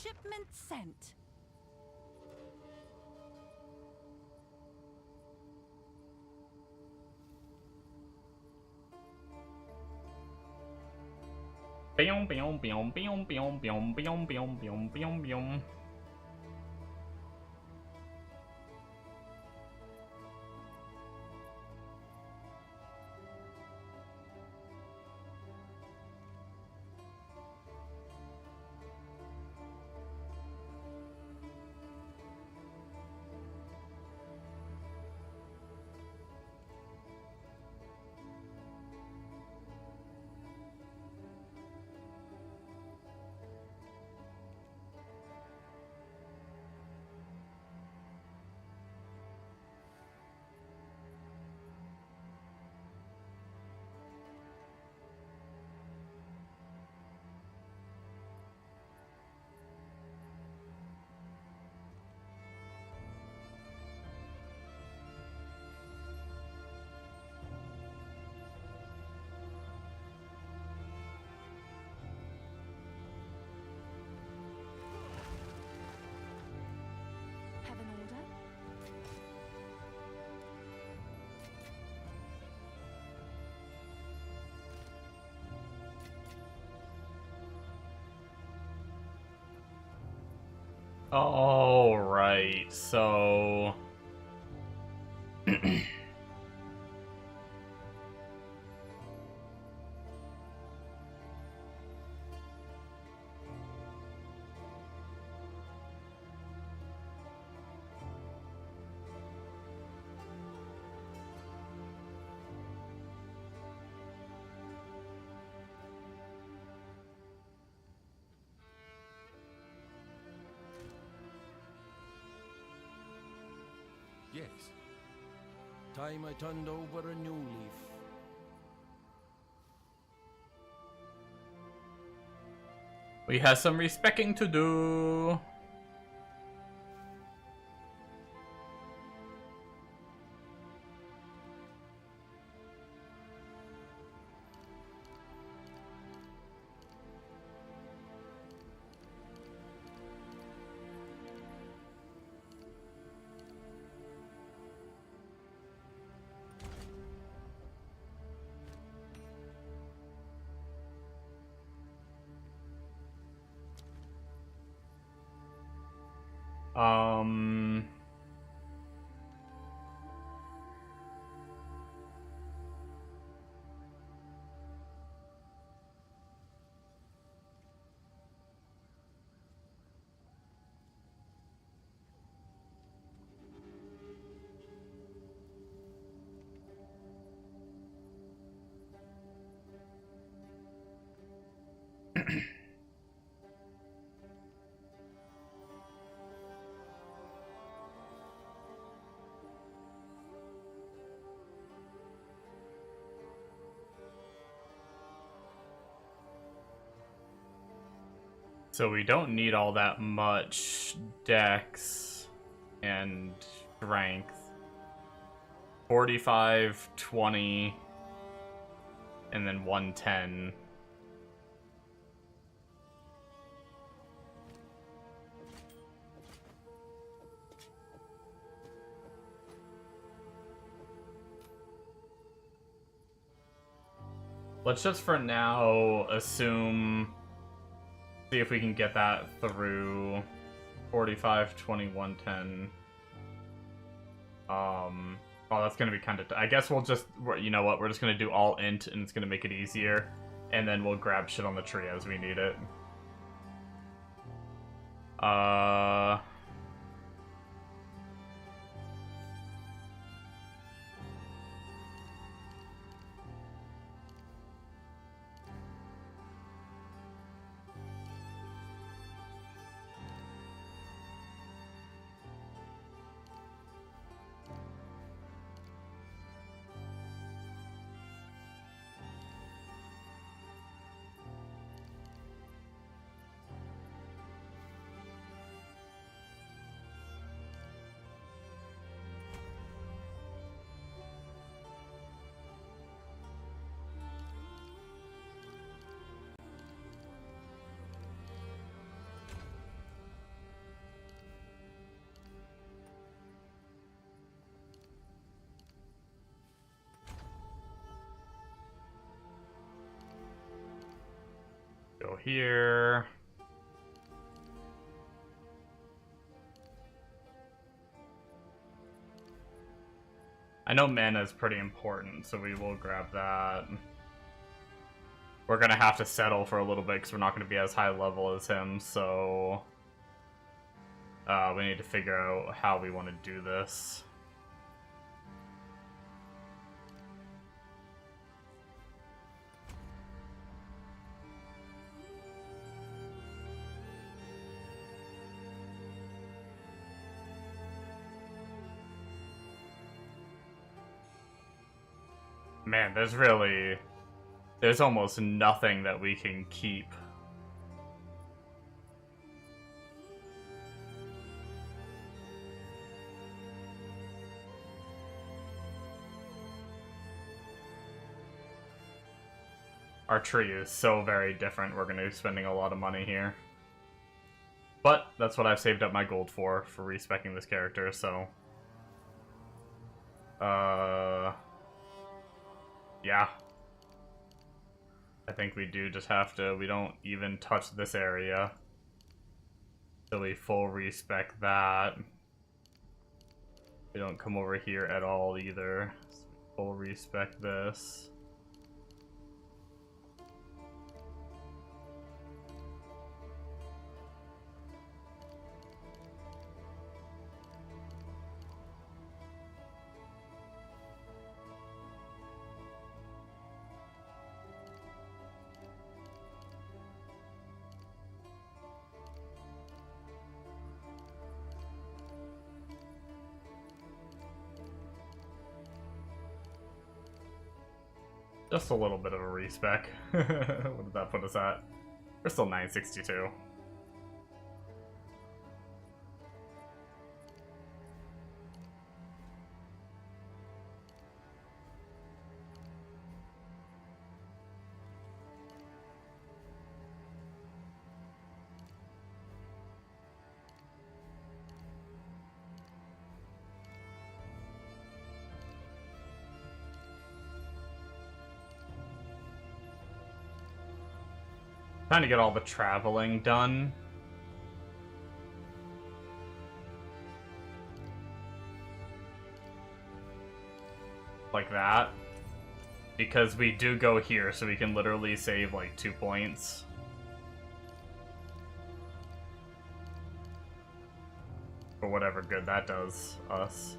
shipment sent. Boom, boom, boom, boom, boom, boom, boom, boom, boom, boom, boom. Have an order? All right, so Yes. Time I turned over a new leaf. we have some respecking to do. Um, so we don't need all that much dex and strength. 45, 20, and then 110. Let's just for now assume, see if we can get that through 45, 20, 110. Oh, that's gonna be kind of, I guess we'll just, you know what, we're just gonna do all int and it's gonna make it easier. And then we'll grab shit on the tree as we need it. here. I know mana is pretty important, so we will grab that. We're gonna have to settle for a little bit because we're not gonna be as high level as him, so we need to figure out how we want to do this. Man, there's almost nothing that we can keep. Our tree is so very different, we're going to be spending a lot of money here. But that's what I've saved up my gold for respeccing this character, so... yeah. I think we do just have to, we don't even touch this area. So we full respec that. We don't come over here at all either. So full respec this. Just a little bit of a respec. What did that put us at? We're still 962. Trying to get all the traveling done. Like that. Because we do go here, so we can literally save like 2 points. For whatever good that does us.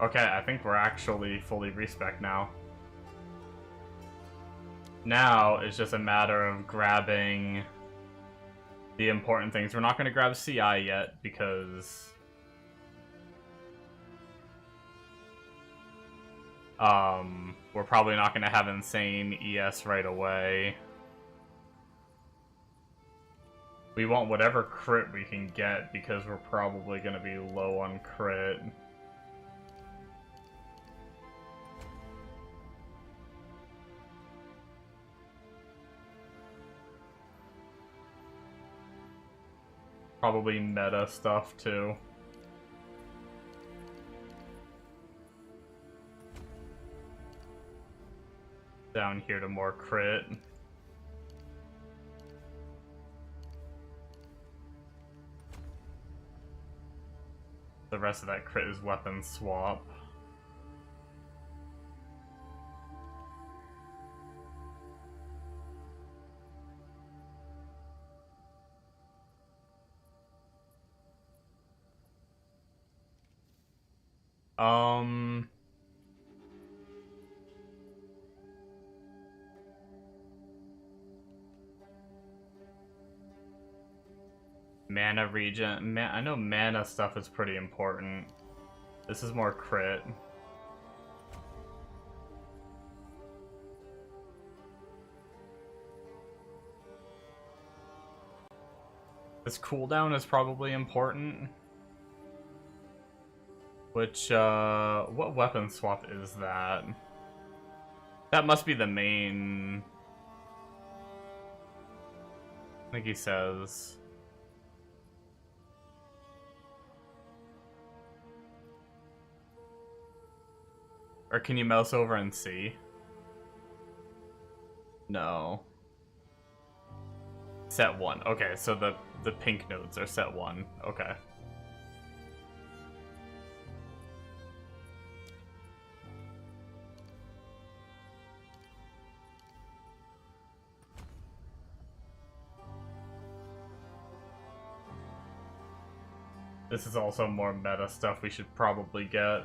Okay, I think we're actually fully respec now. Now, it's just a matter of grabbing the important things. We're not going to grab CI yet, because... we're probably not going to have insane ES right away. We want whatever crit we can get, because we're probably going to be low on crit. Probably meta stuff, too. Down here to more crit. The rest of that crit is weapon swap. Mana regen. I know mana stuff is pretty important. This is more crit. This cooldown is probably important. Which, what weapon swap is that? That must be the main... think he says. Or can you mouse over and see? No. Set 1. Okay, so the pink nodes are set 1. Okay. This is also more meta stuff we should probably get.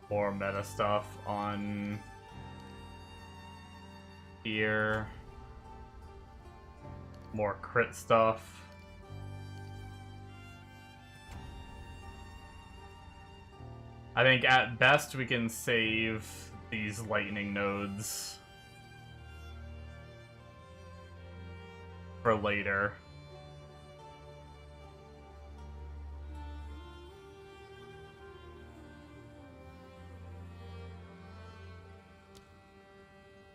More meta stuff on here. More crit stuff. I think at best we can save these lightning nodes for later.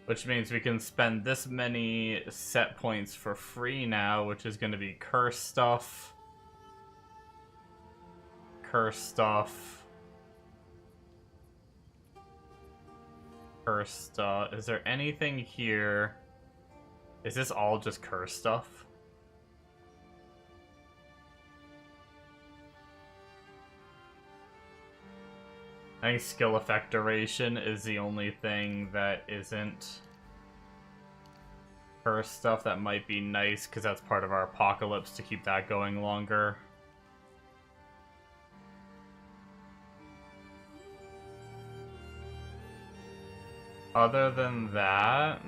Which means we can spend this many set points for free now, which is going to be curse stuff. Curse stuff. Curse stuff. Is there anything here? Is this all just curse stuff? I think skill effect duration is the only thing that isn't curse stuff. That might be nice because that's part of our apocalypse to keep that going longer. Other than that,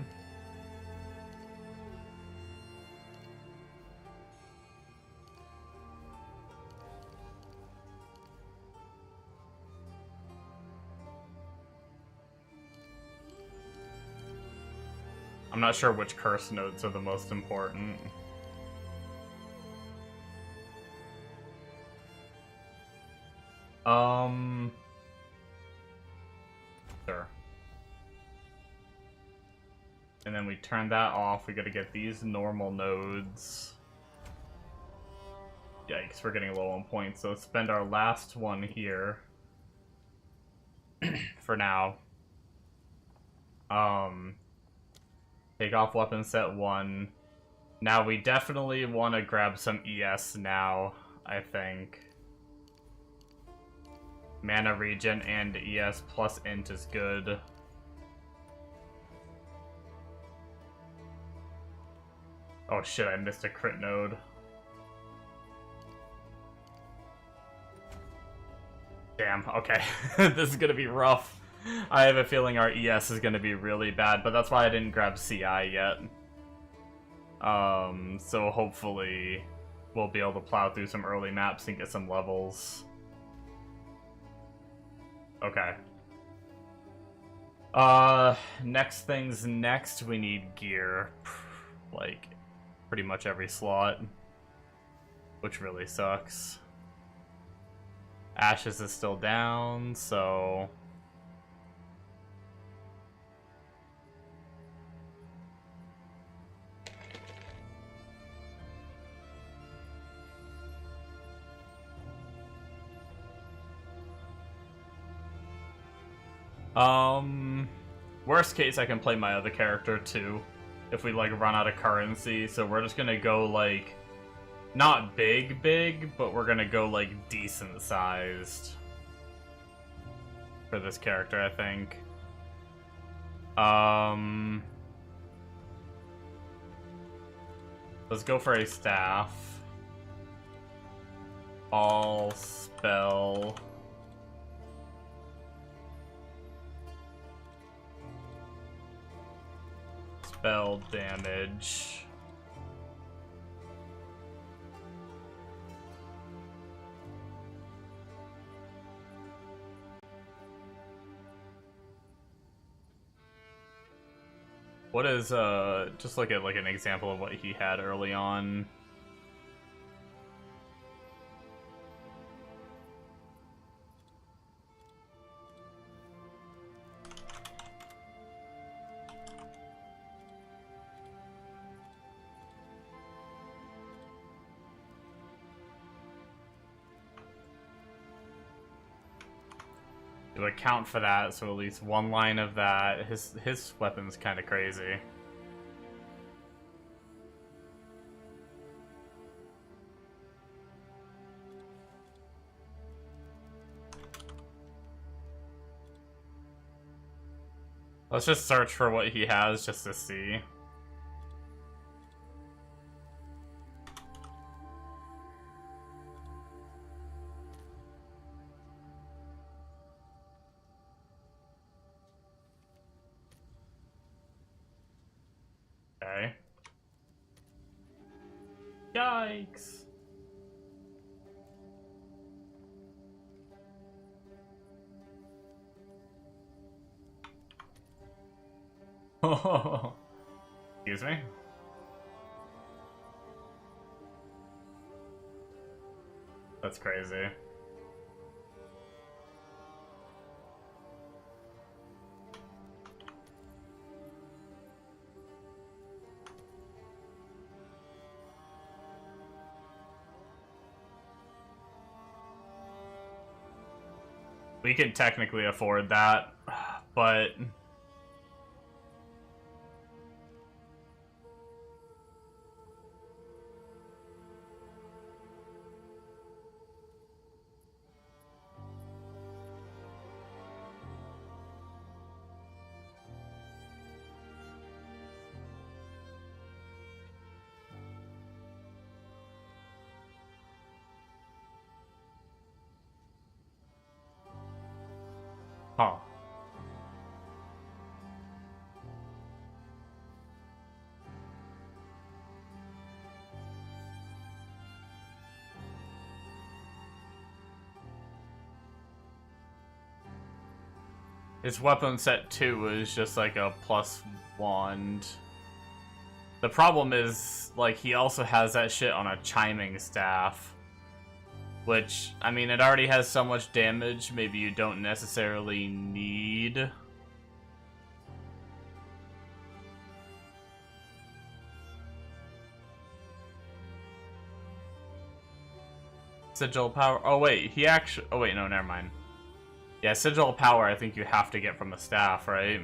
I'm not sure which curse nodes are the most important. Sure. And then we turn that off. We gotta get these normal nodes. Yikes, we're getting low on points. So let's spend our last one here. For now. Take off weapon set 1. Now we definitely want to grab some ES now, I think. Mana regen and ES plus int is good. Oh shit, I missed a crit node. Damn, okay. This is gonna be rough. I have a feeling our ES is gonna be really bad, but that's why I didn't grab CI yet. So hopefully we'll be able to plow through some early maps and get some levels. Okay. Next things next, we need gear. Like, pretty much every slot. Which really sucks. Ashes is still down, so... Worst case, I can play my other character too, if we like run out of currency. So we're just gonna go like, not big, but we're gonna go like decent sized for this character, I think. Let's go for a staff. All spell. Spell damage. What is just look at like an example of what he had early on. to account for that, so at least one line of that. His weapon's kind of crazy. Let's just search for what he has just to see. Okay. Yikes. Excuse me? That's crazy. We could technically afford that, but... Huh. His weapon set 2 is just like a plus wand. The problem is, like, he also has that shit on a chiming staff. Which, I mean, it already has so much damage, maybe you don't necessarily need. Sigil power. Oh, wait, he actually. Oh, wait, no, never mind. Yeah, sigil power, I think you have to get from a staff, right?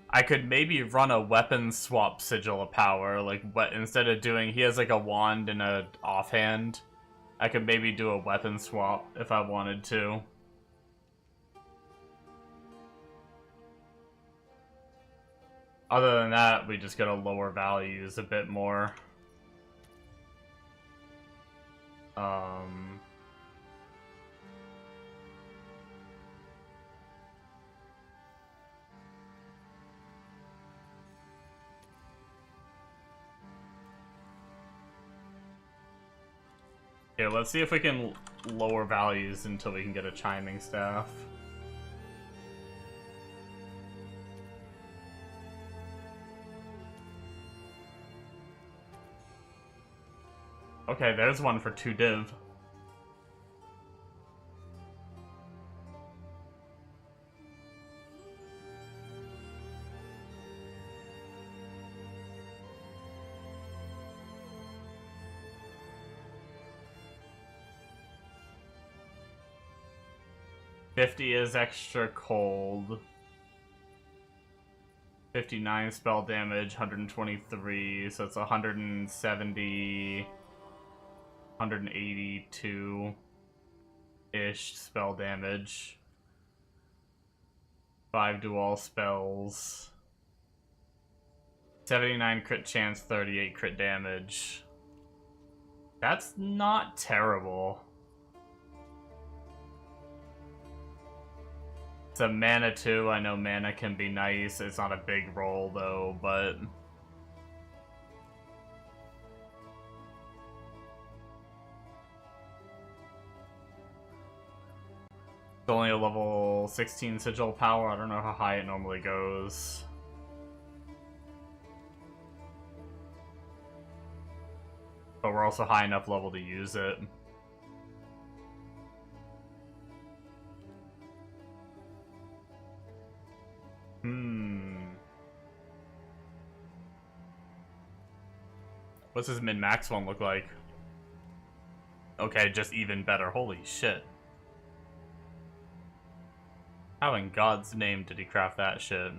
I could maybe run a weapon swap sigil of power, like, what instead of doing, he has like a wand and a offhand. I could maybe do a weapon swap if I wanted to. Other than that, we just gotta lower values a bit more. Yeah, let's see if we can lower values until we can get a chiming staff. Okay, there's one for 2 div. $50 is extra cold. 59 spell damage, 123, so it's 170, 182-ish spell damage. 5 dual spells. 79 crit chance, 38 crit damage. That's not terrible. It's a mana too. I know mana can be nice. It's not a big roll though, but... It's only a level 16 sigil power. I don't know how high it normally goes. But we're also high enough level to use it. What's his min-max one look like? Okay, just even better. Holy shit. How in God's name did he craft that shit?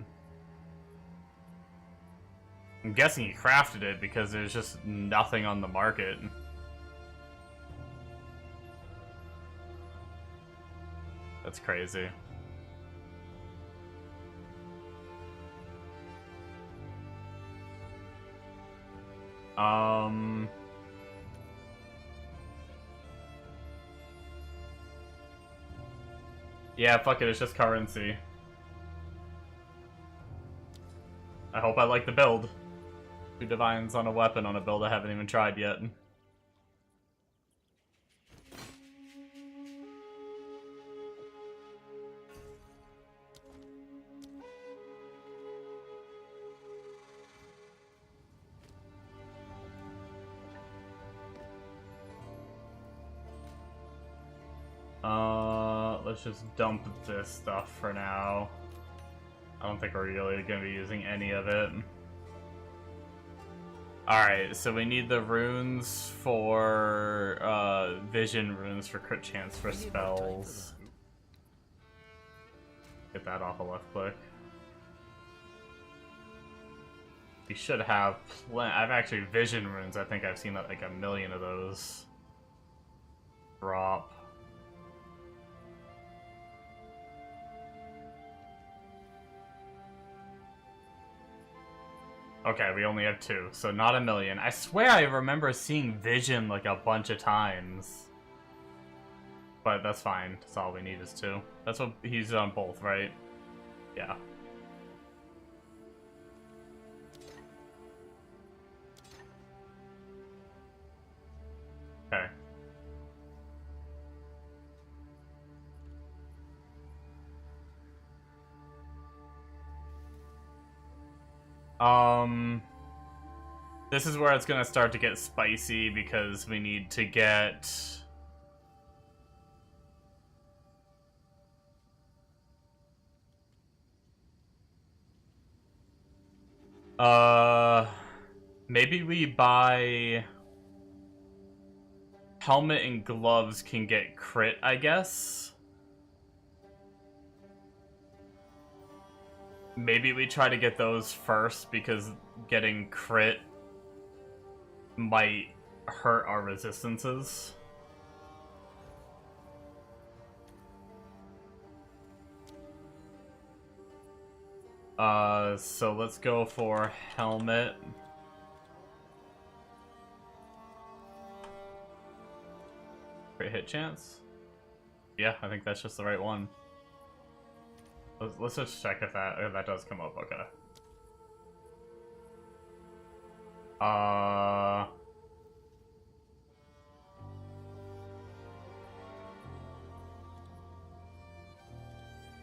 I'm guessing he crafted it because there's just nothing on the market. That's crazy. Yeah, fuck it, it's just currency. I hope I like the build. 2 divines on a weapon on a build I haven't even tried yet. Let's just dump this stuff for now. I don't think we're really going to be using any of it. Alright, so we need the runes for, vision runes for crit chance for spells. Get that off a left click. We should have I've actually vision runes. I think I've seen like a million of those drop. Okay, we only have 2, so not a million. I swear I remember seeing vision like a bunch of times. But that's fine. That's all we need is 2. That's what he's on both, right? Yeah. Okay. This is where it's gonna start to get spicy because we need to get... Maybe we buy... Helmet and gloves can get crit, I guess? Maybe we try to get those first because getting crit might hurt our resistances. So let's go for helmet. Crit hit chance? Yeah, I think that's just the right one. Let's just check if that does come up. Okay.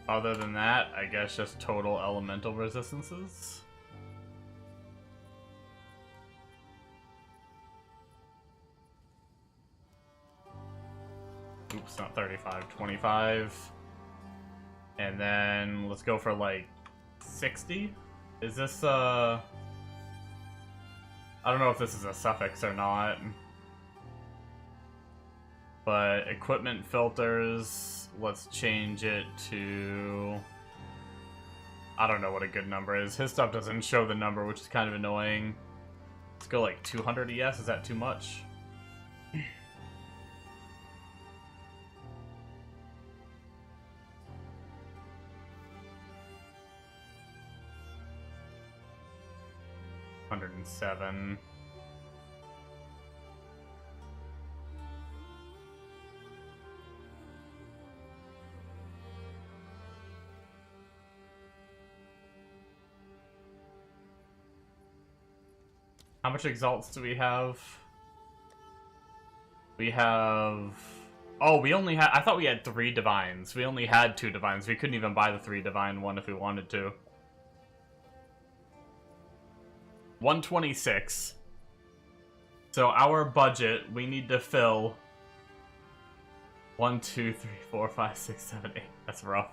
Other than that, I guess just total elemental resistances. Oops, not 35, 25. And then let's go for like 60. Is this I don't know if this is a suffix or not. But equipment filters, let's change it to... I don't know what a good number is. His stuff doesn't show the number, which is kind of annoying. Let's go like 200 ES, is that too much? $107. How much exalts do we have? We have... Oh, we only had... I thought we had 3 divines. We only had 2 divines. We couldn't even buy the 3 divine one if we wanted to. 126. So our budget, we need to fill 1, 2, 3, 4, 5, 6, 7, 8. That's rough.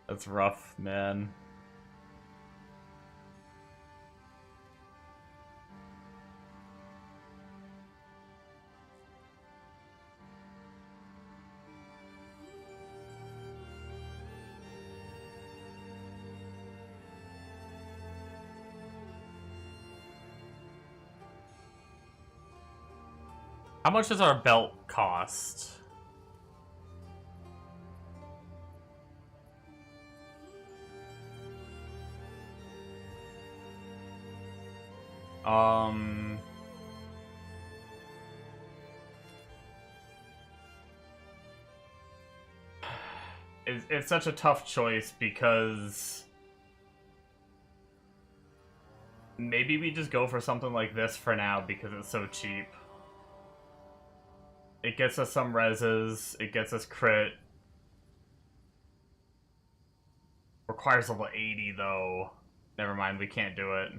That's rough, man. How much does our belt cost? It's such a tough choice because maybe we just go for something like this for now because it's so cheap. It gets us some reses, it gets us crit. Requires level 80 though. Never mind, we can't do it.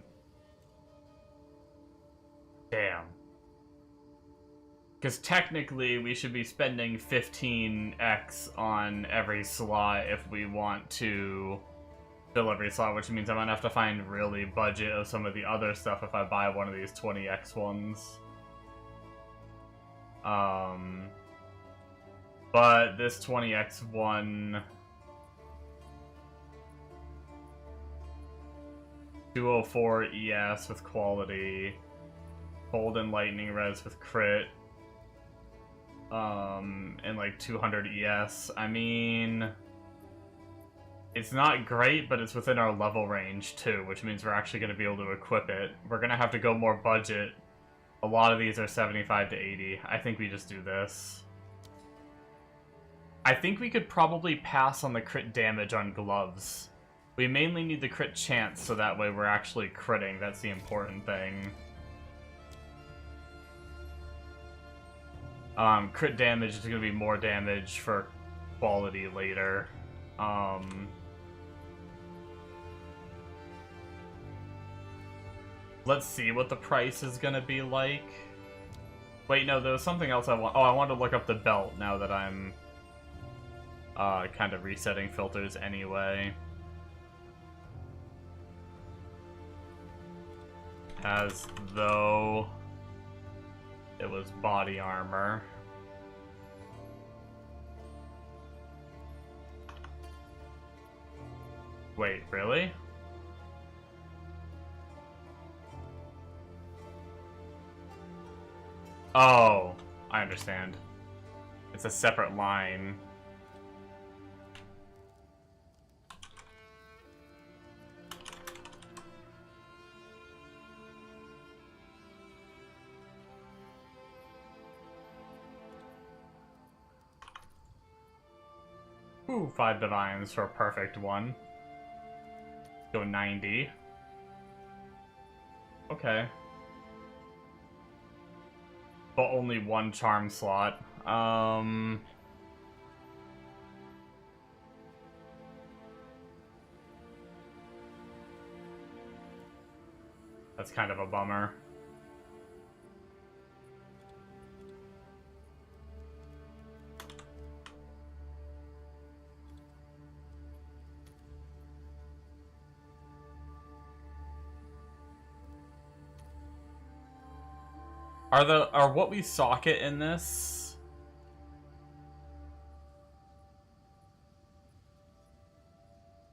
Damn. Because technically we should be spending 15x on every slot if we want to fill every slot, which means I'm gonna have to find really budget of some of the other stuff if I buy one of these 20x ones. But this 20x one... 204 ES with quality. Cold and lightning res with crit. And like 200 ES. I mean... It's not great, but it's within our level range too, which means we're actually going to be able to equip it. We're going to have to go more budget. A lot of these are 75 to 80. I think we just do this. I think we could probably pass on the crit damage on gloves. We mainly need the crit chance, so that way we're actually critting. That's the important thing. Crit damage is going to be more damage for quality later. Let's see what the price is going to be like. Wait, no, there was something else I want. Oh, I wanted to look up the belt now that I'm kind of resetting filters anyway. As though it was body armor. Wait, really? Oh, I understand. It's a separate line. Ooh, 5 divines for a perfect one. Go 90. Okay. But only one charm slot. That's kind of a bummer. Are what we socket in this?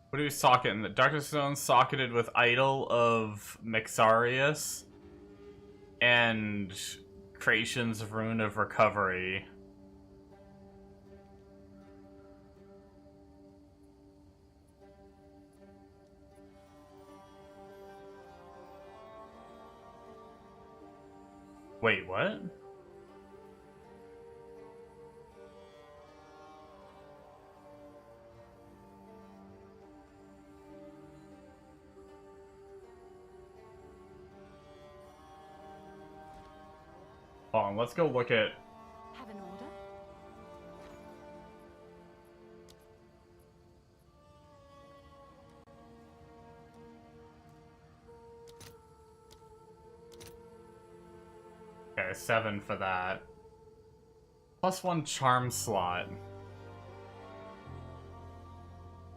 What do we socket in the Darkness Zone socketed with Idol of Mixarius and Creation's Rune of Recovery. Wait, what? Hold on, let's go look at... Have an order? Okay, 7 for that. +1 charm slot.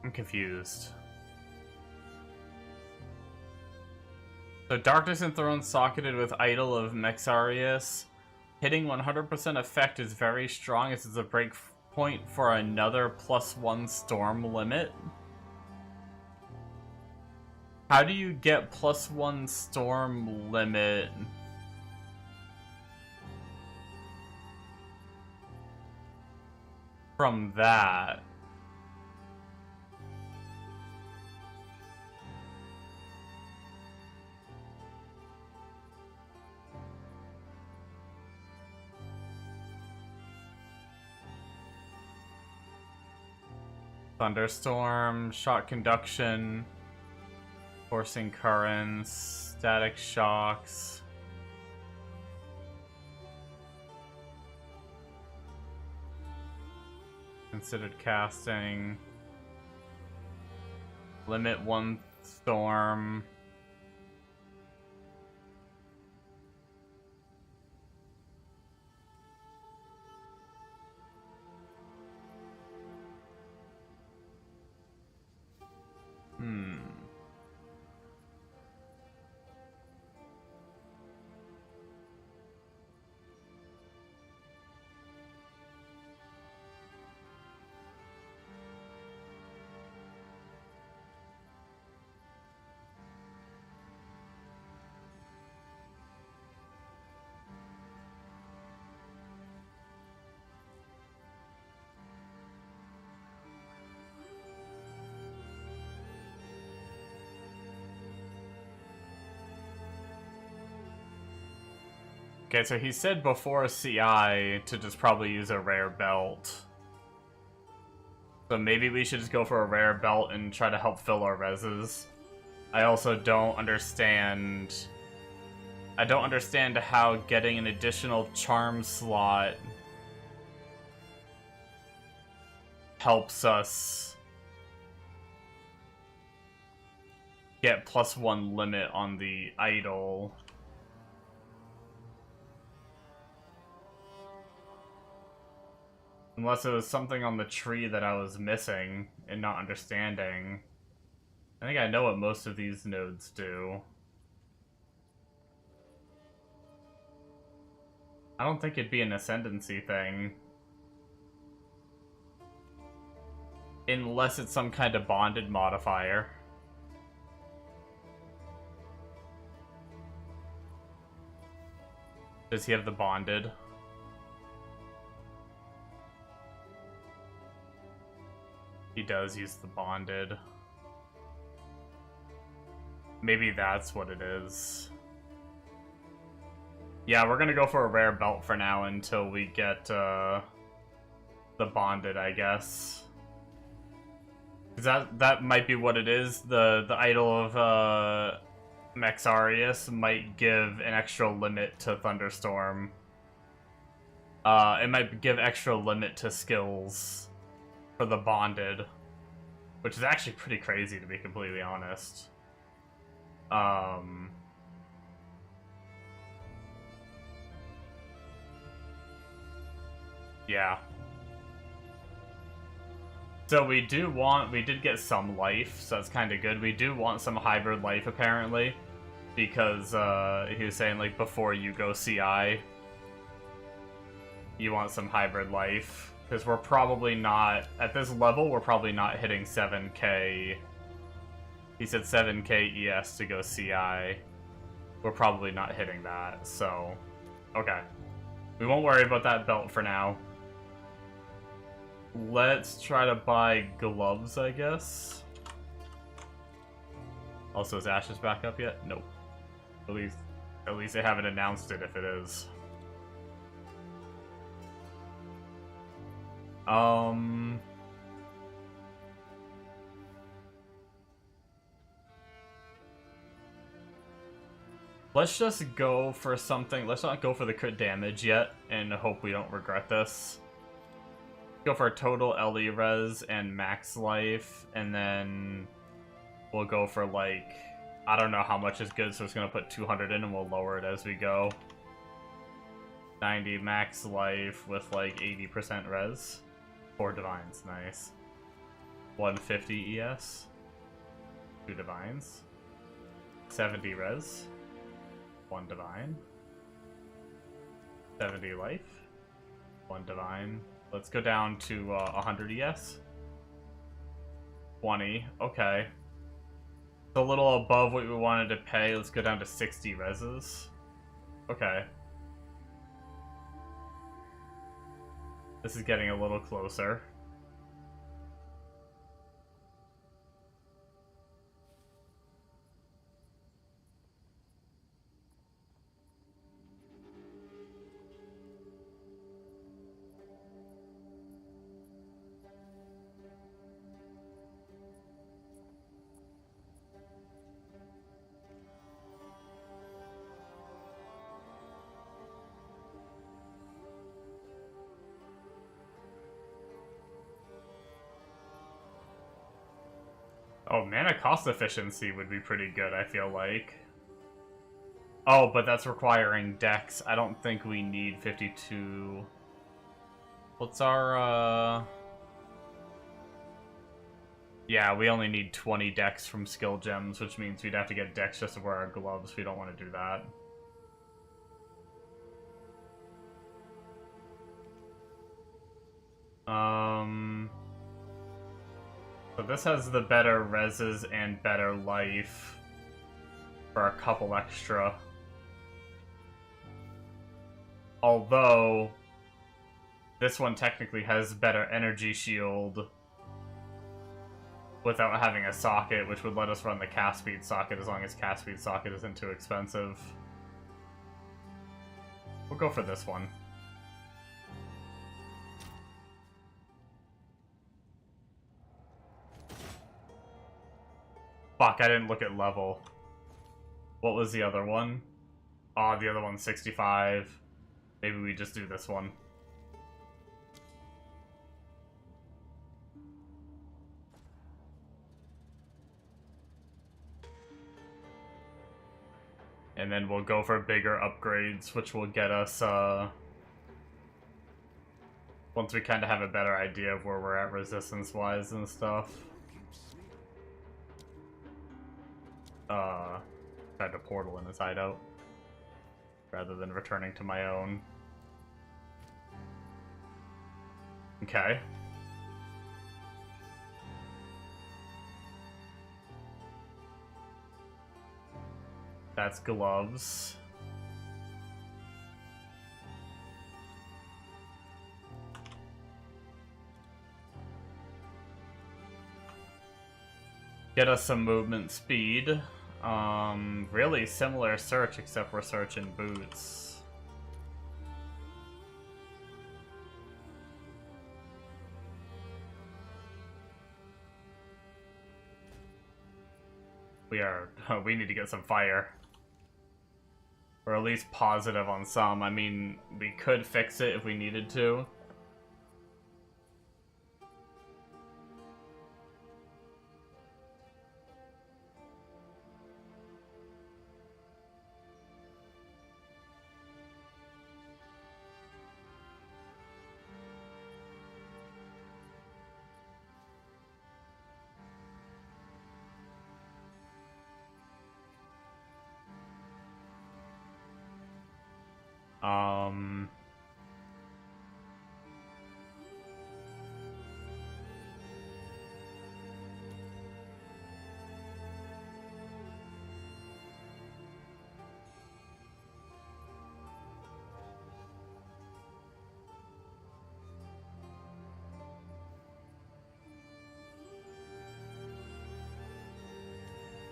I'm confused. So Darkness Enthroned socketed with Idol of Mexarius. Hitting 100% effect is very strong as it's a break point for another +1 storm limit. How do you get +1 storm limit? from that... Thunderstorm, shock conduction, forcing currents, static shocks. Considered casting. Limit one storm. Okay, so he said before CI to just probably use a rare belt. So maybe we should just go for a rare belt and try to help fill our reses. I also don't understand... I don't understand how getting an additional charm slot helps us get +1 limit on the idol. Unless it was something on the tree that I was missing and not understanding. I think I know what most of these nodes do. I don't think it'd be an ascendancy thing. Unless it's some kind of bonded modifier. Does he have the bonded? He does use the bonded. Maybe that's what it is. Yeah, we're gonna go for a rare belt for now until we get the bonded, I guess. 'Cause that might be what it is. The idol of Maxarius might give an extra limit to Thunderstorm. It might give extra limit to skills for the bonded, which is actually pretty crazy, to be completely honest. Yeah. So we did get some life, so that's kind of good. We do want some hybrid life, apparently, because he was saying, like, before you go CI, you want some hybrid life. Because we're probably not, at this level, we're probably not hitting 7k. He said 7k ES to go CI. We're probably not hitting that, so... Okay. We won't worry about that belt for now. Let's try to buy gloves, I guess. Also, is Ashes back up yet? Nope. At least they haven't announced it if it is. Let's just go for something. Let's not go for the crit damage yet and hope we don't regret this. Go for total LE res and max life, and then we'll go for, like, I don't know how much is good, so it's gonna put 200 in and we'll lower it as we go. 90 max life with like 80% res. 4 divines, nice. 150 ES. 2 divines. 70 res. 1 divine. 70 life. 1 divine. Let's go down to 100 ES. 20. Okay. It's a little above what we wanted to pay. Let's go down to 60 reses. Okay. This is getting a little closer. Oh, mana cost efficiency would be pretty good, I feel like. Oh, but that's requiring dex. I don't think we need 52... What's our, Yeah, we only need 20 dex from skill gems, which means we'd have to get dex just to wear our gloves. We don't want to do that. So this has the better reses and better life for a couple extra. Although, this one technically has better energy shield without having a socket, which would let us run the cast speed socket as long as cast speed socket isn't too expensive. We'll go for this one. Fuck, I didn't look at level. What was the other one? Oh, the other one's 65. Maybe we just do this one. And then we'll go for bigger upgrades, which will get us, once we kind of have a better idea of where we're at resistance-wise and stuff. Tried to portal in his hideout rather than returning to my own. Okay. That's gloves. Get us some movement speed. Really similar search, except we're searching boots. We need to get some fire. Or at least positive on some. I mean, we could fix it if we needed to.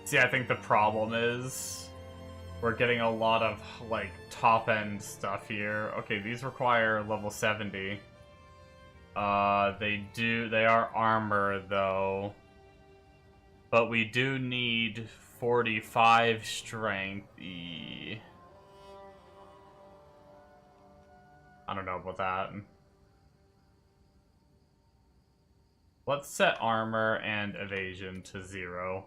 See, I think the problem is we're getting a lot of, like, top-end stuff here. Okay, these require level 70. They are armor, though. But we do need 45 strength. I don't know about that. Let's set armor and evasion to 0.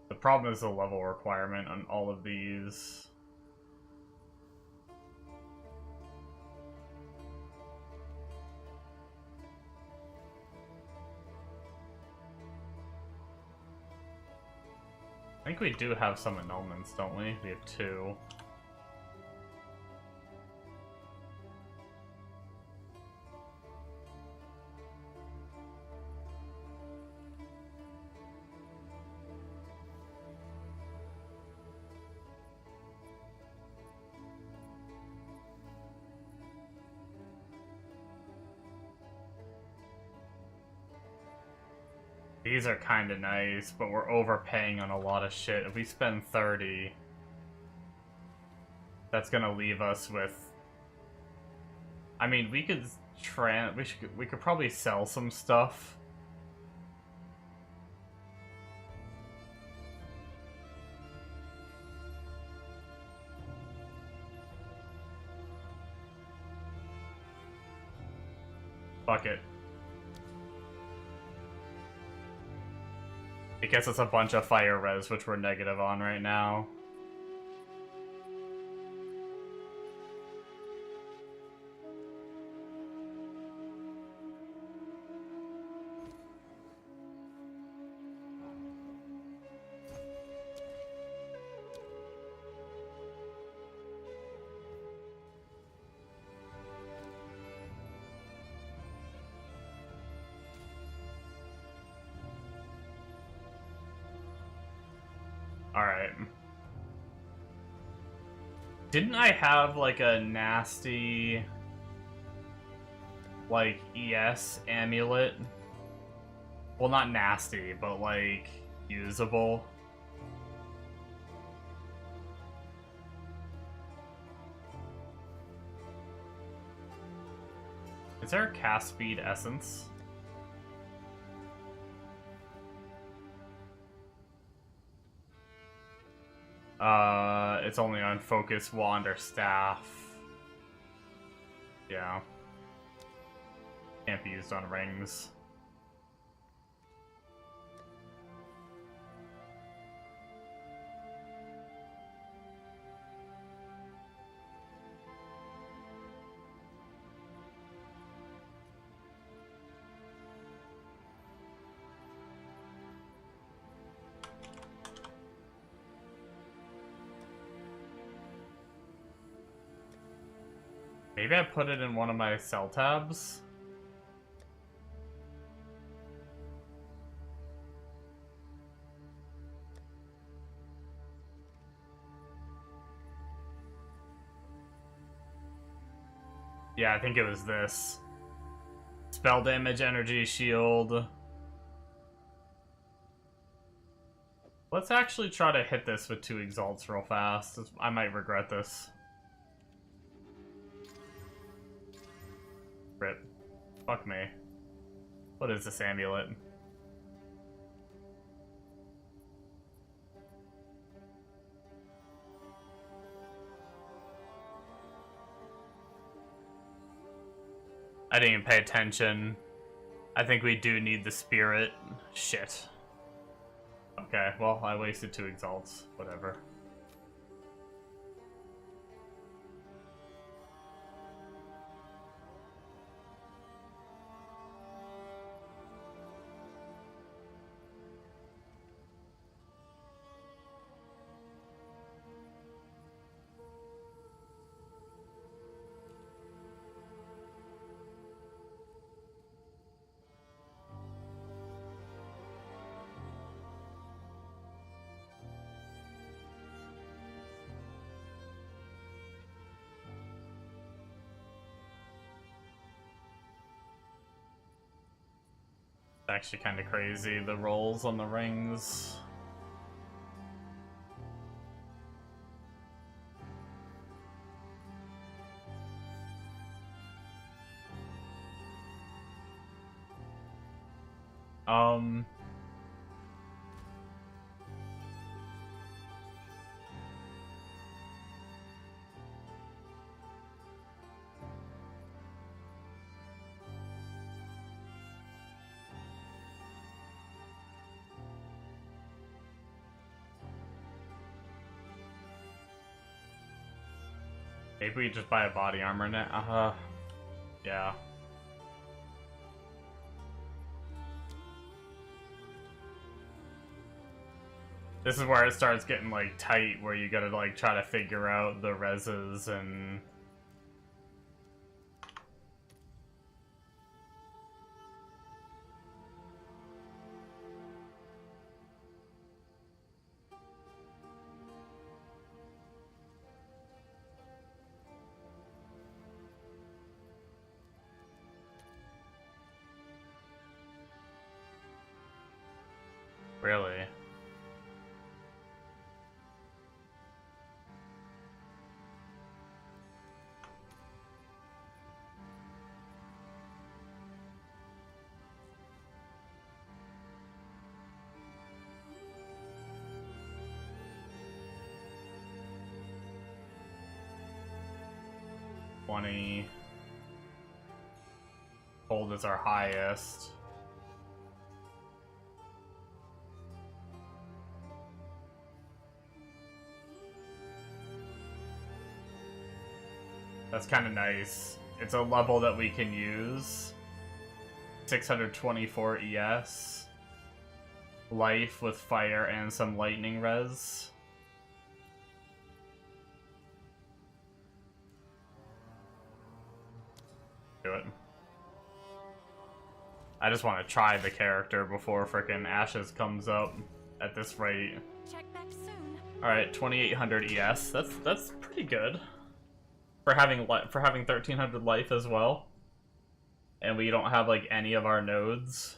The problem is the level requirement on all of these. I think we do have some annulments, don't we? We have 2. These are kind of nice, but we're overpaying on a lot of shit. If we spend 30, that's gonna leave us with... I mean, we could we could probably sell some stuff. Fuck it. It gets us a bunch of fire res, which we're negative on right now. Alright. Didn't I have, like, a nasty, like, ES amulet? Well, not nasty, but, like, usable. Is there a cast speed essence? It's only on focus, wand, or staff. Yeah. Can't be used on rings. Maybe I put it in one of my cell tabs? Yeah, I think it was this. Spell damage, energy, shield. Let's actually try to hit this with 2 exalts real fast. I might regret this. Rip. Fuck me. What is this amulet? I didn't even pay attention. I think we do need the spirit. Shit. Okay, well, I wasted 2 exalts. Whatever. Actually kind of crazy, the rolls on the rings. Maybe we just buy a body armor now. Yeah. This is where it starts getting, like, tight, where you gotta, like, try to figure out the reses and... Really? Cold is our highest. That's kind of nice. It's a level that we can use. 624 ES. Life with fire and some lightning res. Do it. I just want to try the character before frickin' Ashes comes up at this rate. Check back soon. Alright, 2800 ES. That's pretty good. For having 1300 life as well. And we don't have like any of our nodes.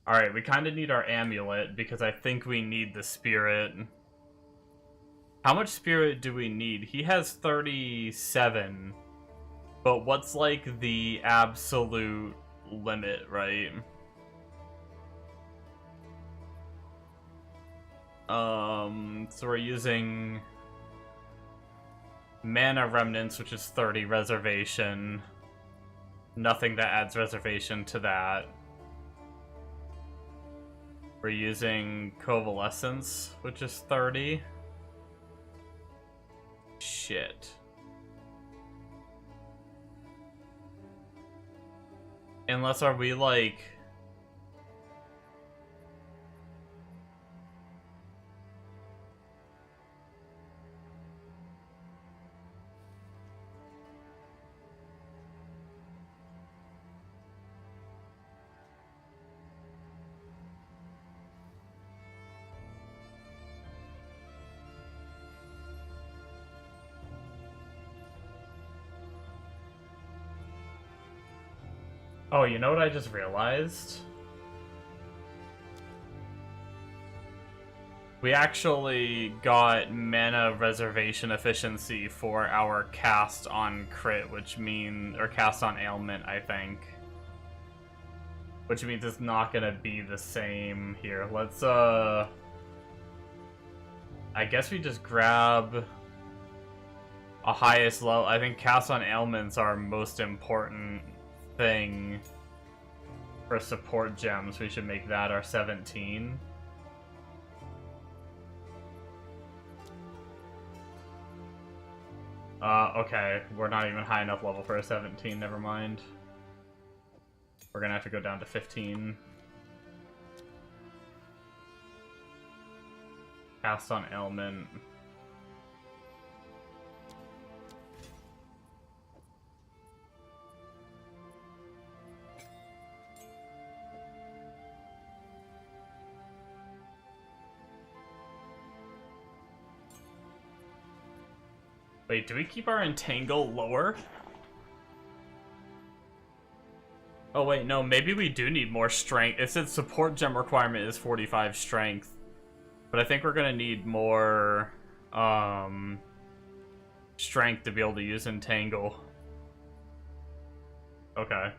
Alright, we kind of need our amulet because I think we need the spirit. How much spirit do we need? He has 37. But what's like the absolute limit, right? So we're using mana remnants, which is 30 reservation. Nothing that adds reservation to that. We're using Covalescence, which is 30. Shit. Unless are we like... Oh, you know what I just realized? We actually got mana reservation efficiency for our cast on crit, which means, or cast on ailment, I think. Which means it's not gonna be the same here. Let's, I guess we just grab a highest level. I think cast on ailments are our most important thing for support gems. We should make that our 17. Okay, we're not even high enough level for a 17, never mind. We're gonna have to go down to 15. Cast on ailment. Wait, do we keep our entangle lower? Oh wait, no, maybe we do need more strength. It said support gem requirement is 45 strength. But I think we're gonna need more strength to be able to use entangle. Okay.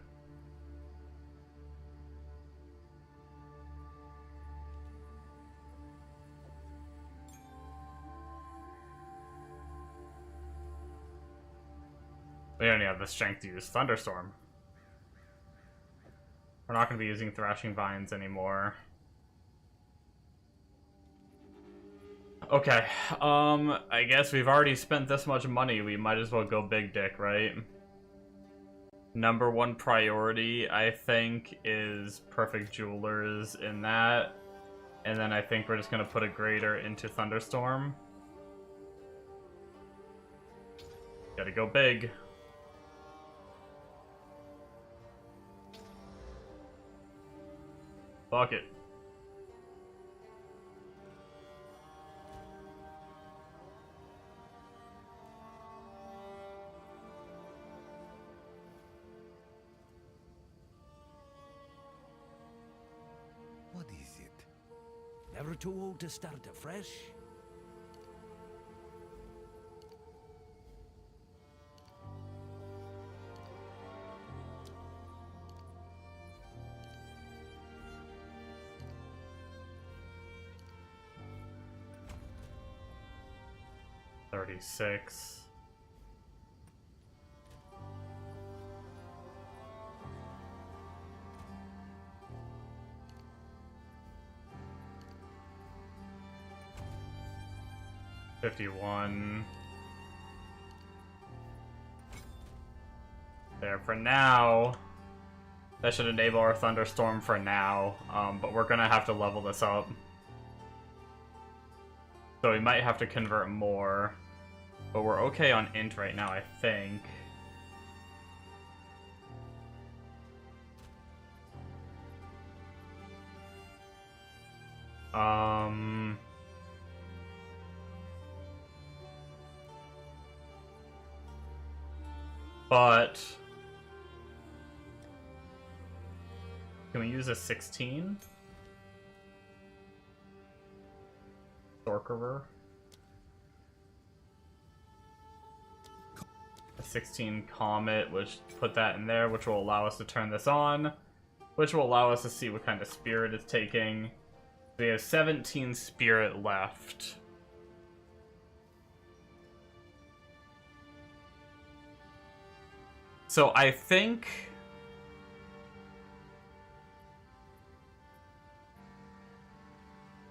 We only have the strength to use Thunderstorm. We're not going to be using Thrashing Vines anymore. Okay, I guess we've already spent this much money. We might as well go big dick, right? Number one priority, I think, is Perfect Jewelers in that. And then I think we're just going to put a Greater into Thunderstorm. Gotta go big. Fuck it. What is it? Never too old to start afresh? $36. $51. There, for now, that should enable our Thunderstorm for now, but we're gonna have to level this up. So we might have to convert more, but we're okay on Int right now, I think. But can we use a 16? Sorcerer. A 16 Comet, which put that in there, which will allow us to turn this on, which will allow us to see what kind of spirit it's taking. We have 17 spirit left. So I think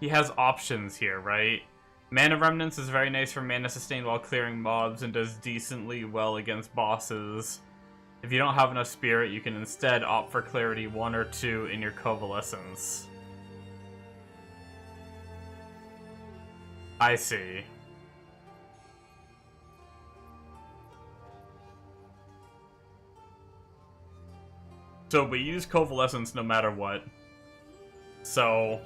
he has options here, right? Mana Remnants is very nice for mana sustained while clearing mobs and does decently well against bosses. If you don't have enough spirit, you can instead opt for Clarity 1 or 2 in your Convalescence. I see. So we use Convalescence no matter what. So...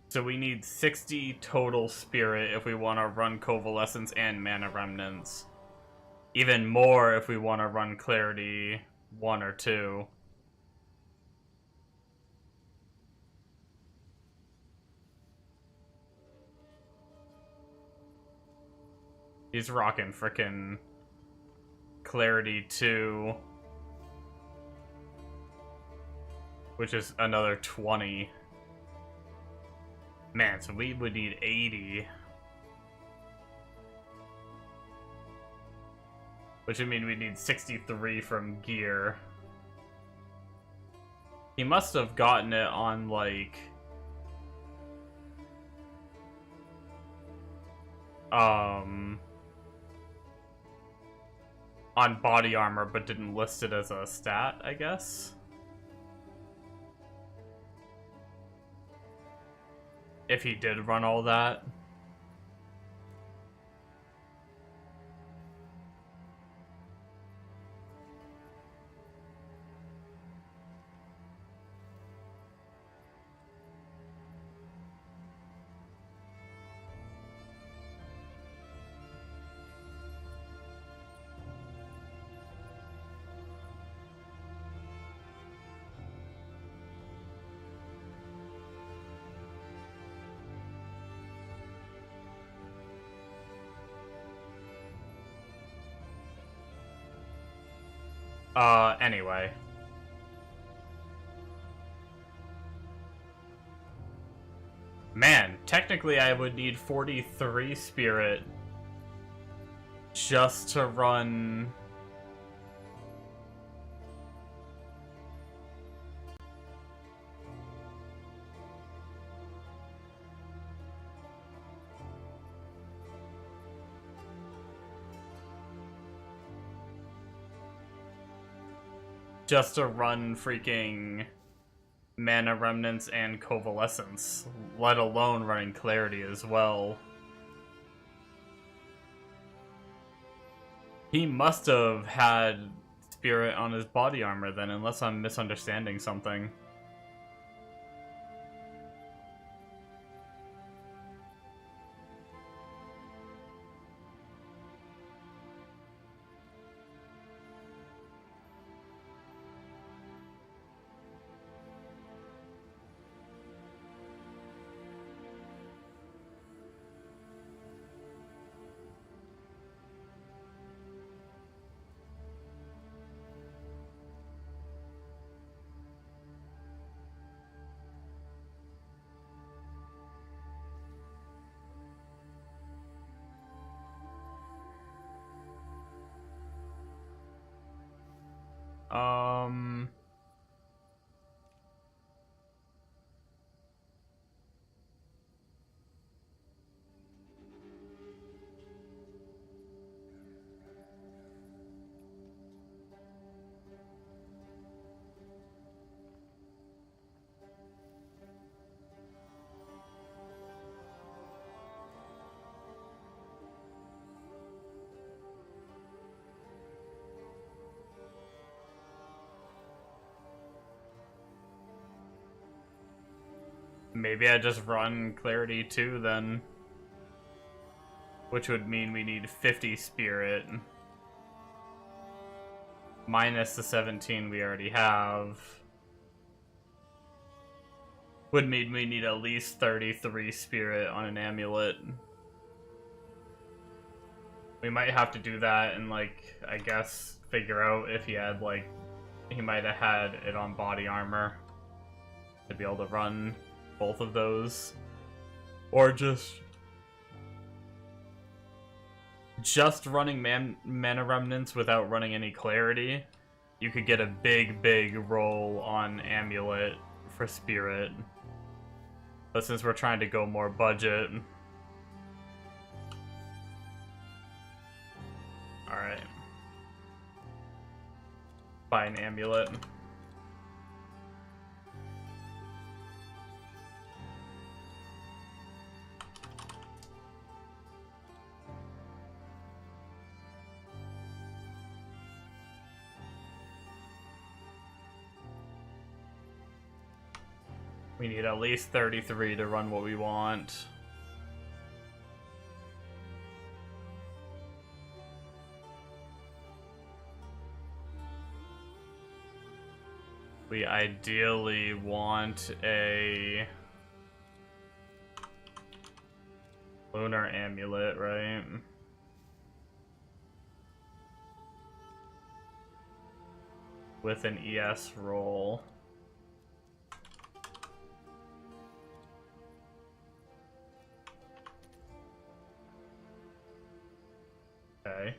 So we need 60 total spirit if we want to run Convalescence and Mana Remnants. Even more if we want to run Clarity 1 or 2. He's rocking frickin' Clarity 2. Which is another 20. Man, so we would need 80. Which would mean we need 63 from gear. He must have gotten it on, like... on body armor, but didn't list it as a stat, I guess? If he did run all that. Anyway. Man, technically I would need 43 spirit just to run... just to run freaking Mana Remnants and Convalescence, let alone running Clarity as well. He must have had spirit on his body armor then, unless I'm misunderstanding something. Maybe I just run Clarity 2 then. Which would mean we need 50 Spirit. Minus the 17 we already have. Would mean we need at least 33 Spirit on an amulet. We might have to do that and, like, I guess, figure out if he had, like, he might have had it on body armor to be able to run both of those. Or just running mana remnants without running any clarity. You could get a big roll on amulet for spirit. But since we're trying to go more budget... Alright. Buy an amulet. We need at least 33 to run what we want. We ideally want a lunar amulet, right? With an ES roll. Okay.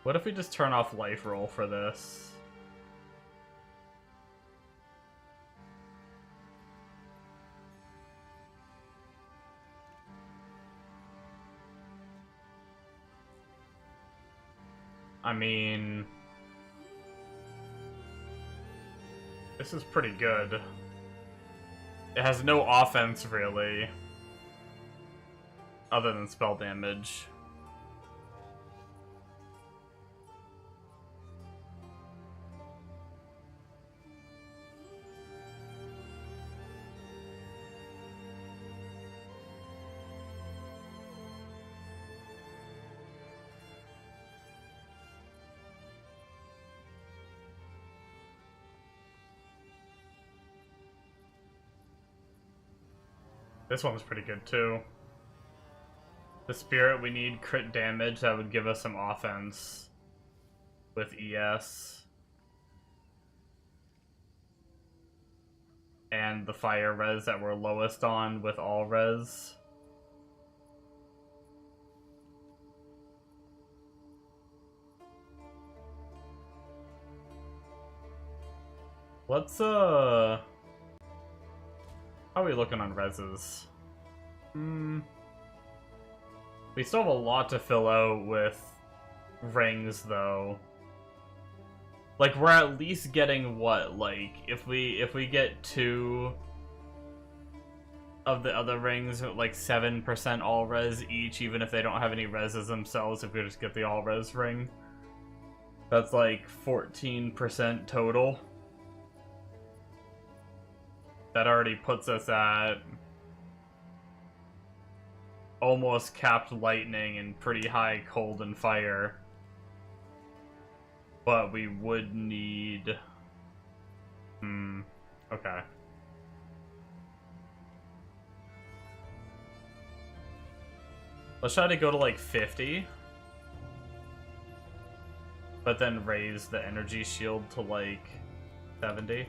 What if we just turn off life roll for this? I mean... This is pretty good. It has no offense, really. Other than spell damage. This one's pretty good too. The spirit, we need crit damage that would give us some offense with ES. And the fire res that we're lowest on with all res. Let's, how are we looking on reses? We still have a lot to fill out with rings, though. Like, we're at least getting what? Like, if we get 2 of the other rings, like 7% all res each, even if they don't have any reses themselves, if we just get the all res ring. That's like 14% total. That already puts us at almost capped lightning and pretty high cold and fire. But we would need... okay. Let's try to go to like 50. But then raise the energy shield to like 70.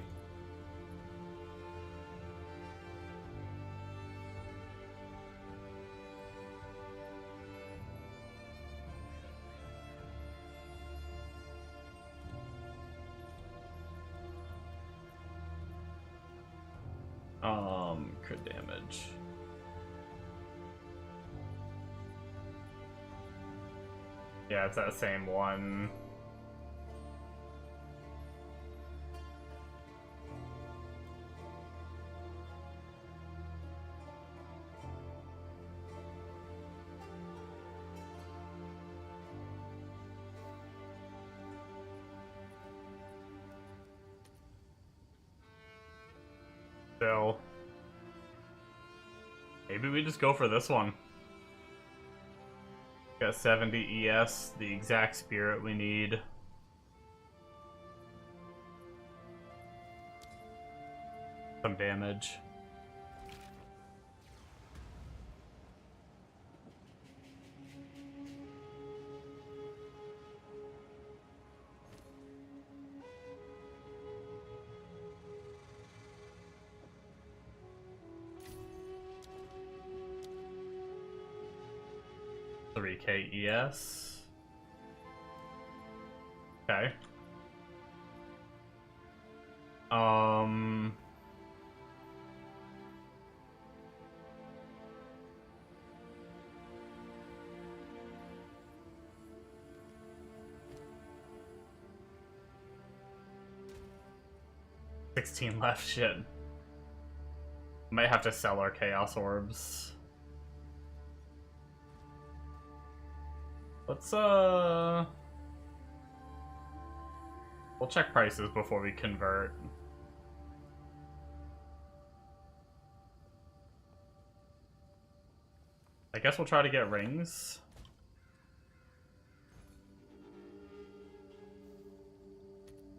Crit damage. Yeah, it's that same one. Still. Maybe we just go for this one. Got 70 ES, the exact spirit we need. Some damage. $3K ES. Okay. 16 left, shit. Might have to sell our Chaos Orbs. Let's, we'll check prices before we convert. I guess we'll try to get rings.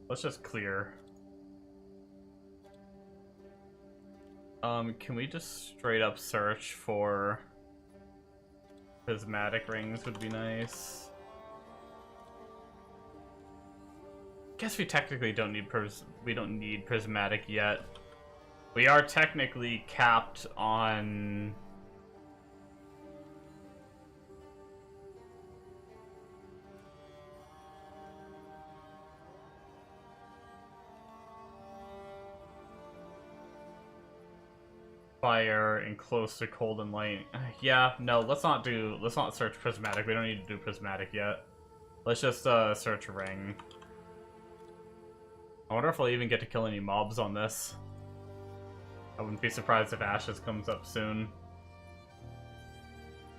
Let's just clear. Can we just straight up search for prismatic rings would be nice. Guess we technically don't need prismatic yet. We are technically capped on fire and close to cold and light. Yeah, no, let's not search prismatic. We don't need to do prismatic yet. Let's just search ring. I wonder if I'll even get to kill any mobs on this. I wouldn't be surprised if Ashes comes up soon.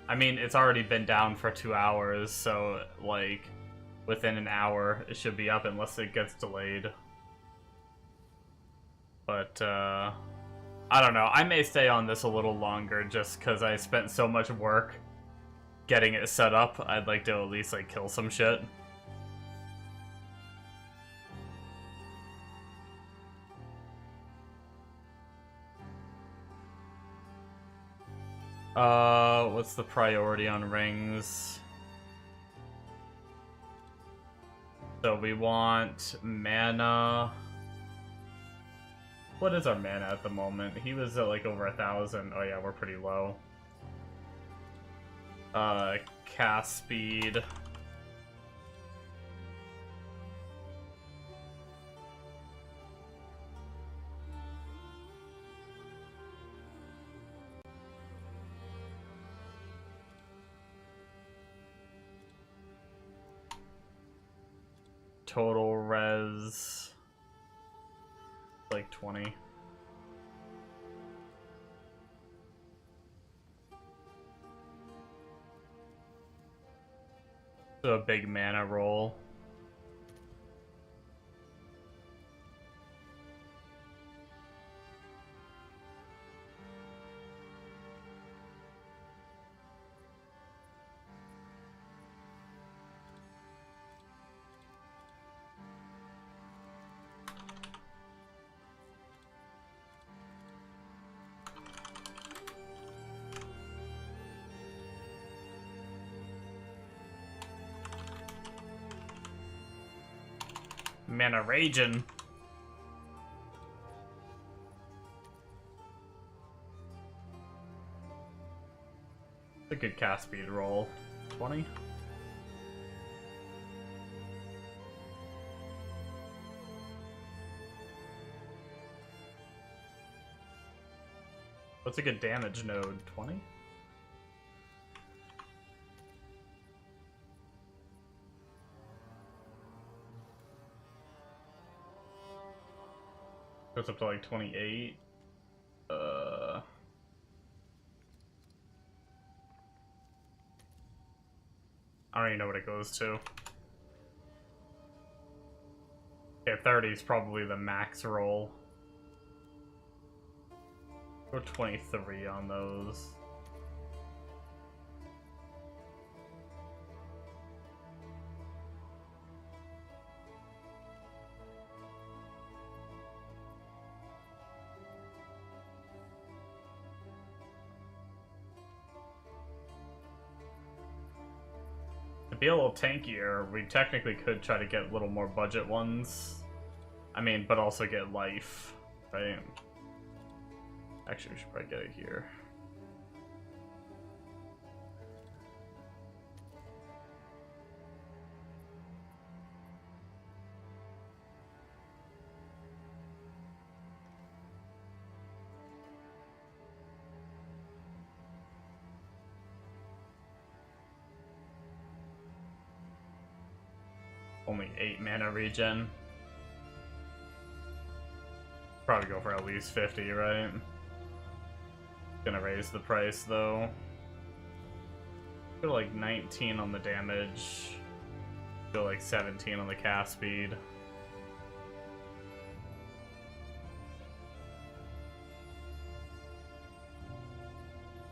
I mean, it's already been down for 2 hours, so like within an hour it should be up unless it gets delayed. But I don't know. I may stay on this a little longer just because I spent so much work getting it set up. I'd like to at least like kill some shit. What's the priority on rings? So we want mana. What is our mana at the moment? He was at like over 1,000. Oh yeah, we're pretty low. Cast speed. Total res. Like 20. So a big mana roll. Mana raging. It's a good cast speed roll. 20. What's a good damage node? 20? Goes up to like 28. I don't even know what it goes to. Yeah, 30 is probably the max roll. Go 23 on those. To be a little tankier, we technically could try to get a little more budget ones. I mean, but also get life, right? Actually, we should probably get it here. Only 8 mana regen. Probably go for at least 50, right? Gonna raise the price though. Go like 19 on the damage. Go like 17 on the cast speed.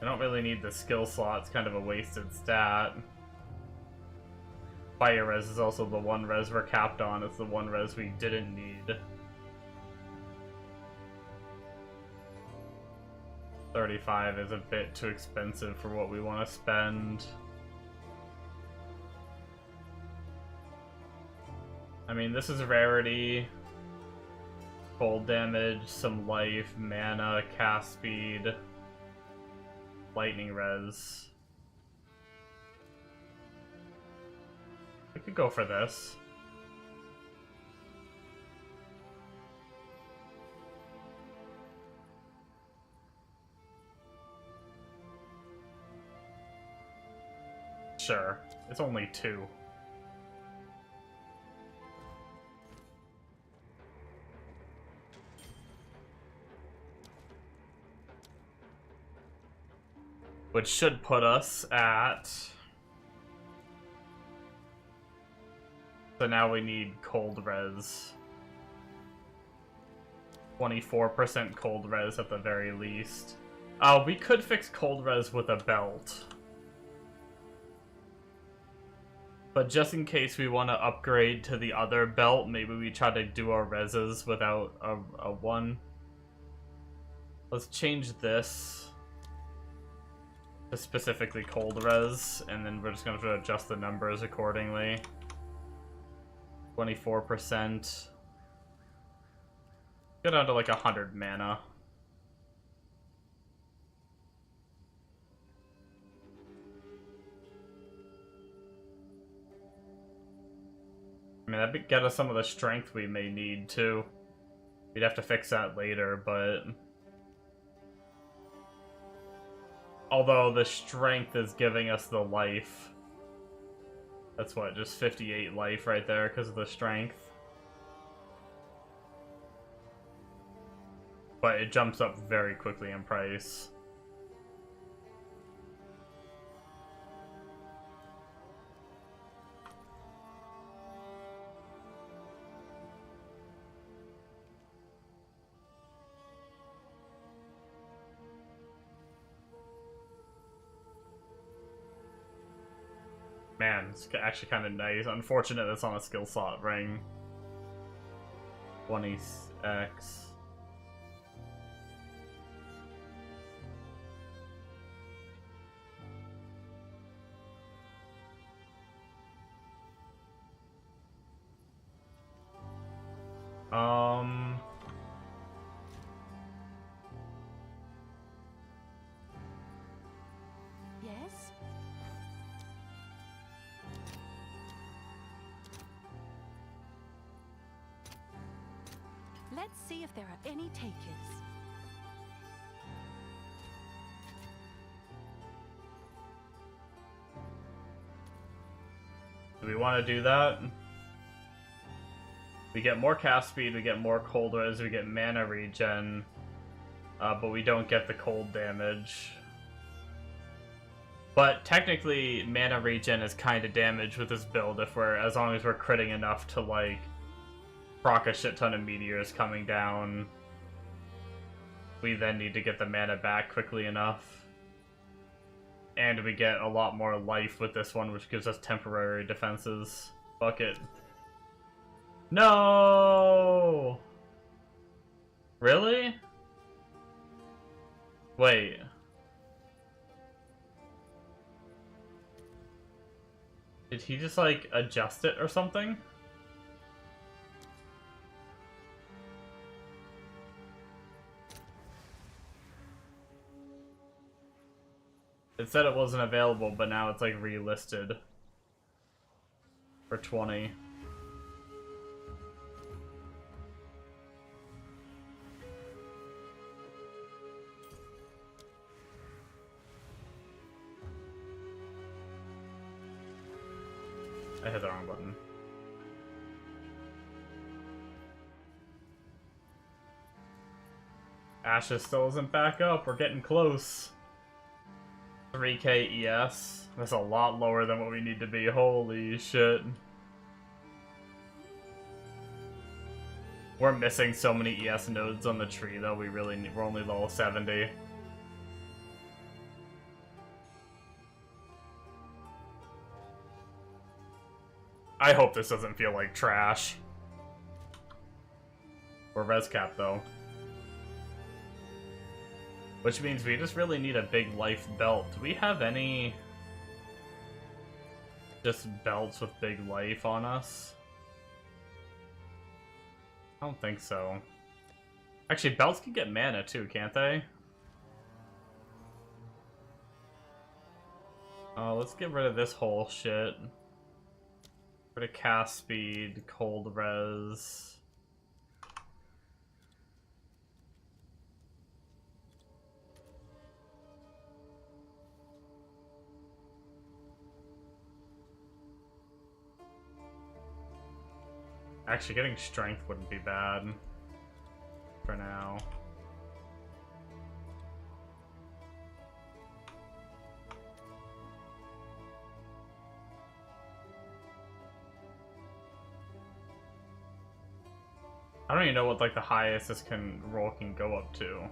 I don't really need the skill slot, it's kind of a wasted stat. Fire res is also the one res we're capped on, it's the one res we didn't need. 35 is a bit too expensive for what we want to spend. I mean, this is rarity, cold damage, some life, mana, cast speed, lightning res. We could go for this. Sure, it's only 2. Which should put us at... So now we need cold res. 24% cold res at the very least. We could fix cold res with a belt. But just in case we want to upgrade to the other belt, maybe we try to do our reses without a 1. Let's change this to specifically cold res, and then we're just going to adjust the numbers accordingly. 24%. Go down to like 100 mana. I mean, that'd get us some of the strength we may need, too. We'd have to fix that later, but... Although the strength is giving us the life. That's what, just 58 life right there because of the strength. But it jumps up very quickly in price. Man, it's actually kind of nice. Unfortunate it's on a skill slot ring. 20x. Yes? Let's see if there are any takers. Do we want to do that? We get more cast speed, we get more cold res, we get mana regen, but we don't get the cold damage. But technically, mana regen is kind of damage with this build if we're, as long as we're critting enough to like proc a shit ton of meteors coming down. We then need to get the mana back quickly enough. And we get a lot more life with this one, which gives us temporary defenses. Fuck it. No! Really? Wait. Did he just, like, adjust it or something? It said it wasn't available, but now it's, like, relisted for 20. I hit the wrong button. Ashes still isn't back up. We're getting close. 3k ES. That's a lot lower than what we need to be. Holy shit. We're missing so many ES nodes on the tree, though. We're only level 70. I hope this doesn't feel like trash. We're res cap, though. Which means we just really need a big life belt. Do we have any just belts with big life on us? I don't think so. Actually, belts can get mana too, can't they? Oh, let's get rid of this whole shit. Rid of cast speed, cold res. Actually, getting strength wouldn't be bad for now. I don't even know what like the highest this roll can go up to.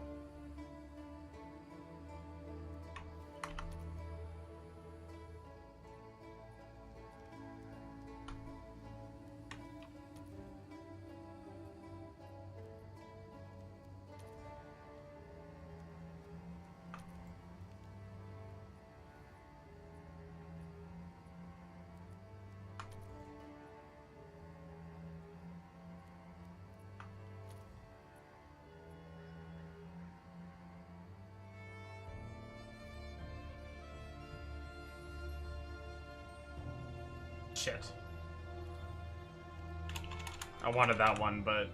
Shit. I wanted that one, but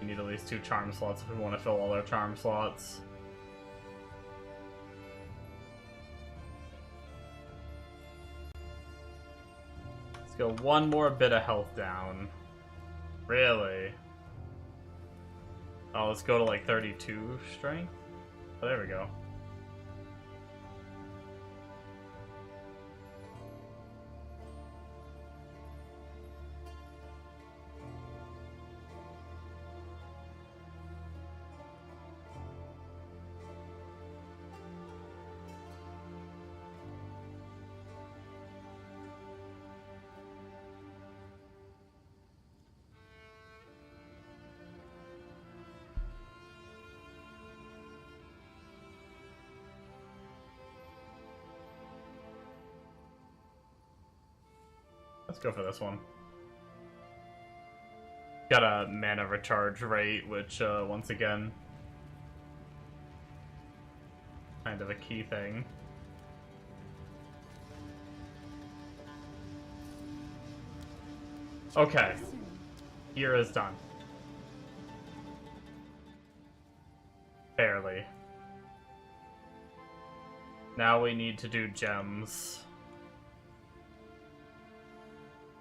we need at least 2 charm slots if we want to fill all our charm slots. Let's go one more bit of health down. Really? Oh, let's go to like 32 strength? Oh, there we go. Let's go for this one. Got a mana recharge rate, which, once again, kind of a key thing. Okay. Here is done. Barely. Now we need to do gems.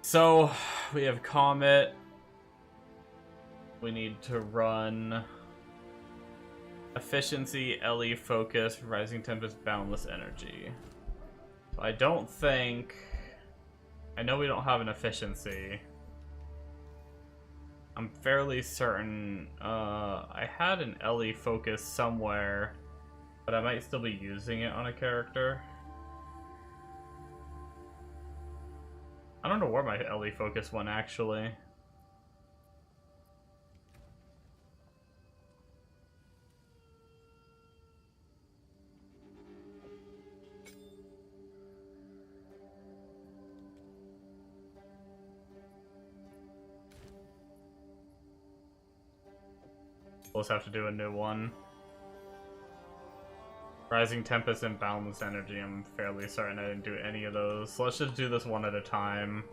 So we have Comet. We need to run Efficiency, LE Focus, Rising Tempest, Boundless Energy. I don't think... I know we don't have an Efficiency. I'm fairly certain I had an LE Focus somewhere, but I might still be using it on a character. I don't know where my LE Focus went, actually. We'll just have to do a new one. Rising Tempest and Boundless Energy, I'm fairly certain I didn't do any of those. So let's just do this one at a time.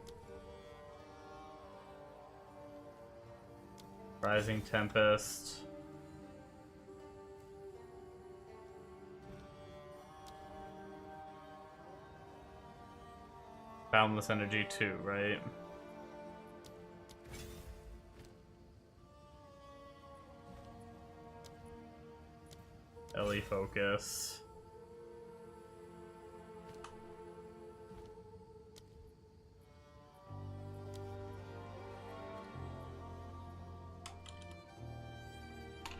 Rising Tempest. Boundless Energy 2, right? LE Focus.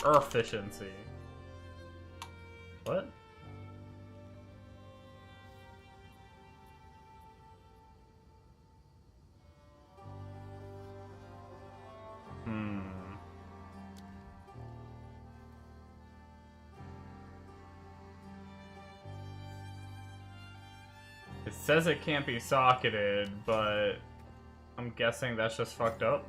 Efficiency. What? It says it can't be socketed, but I'm guessing that's just fucked up.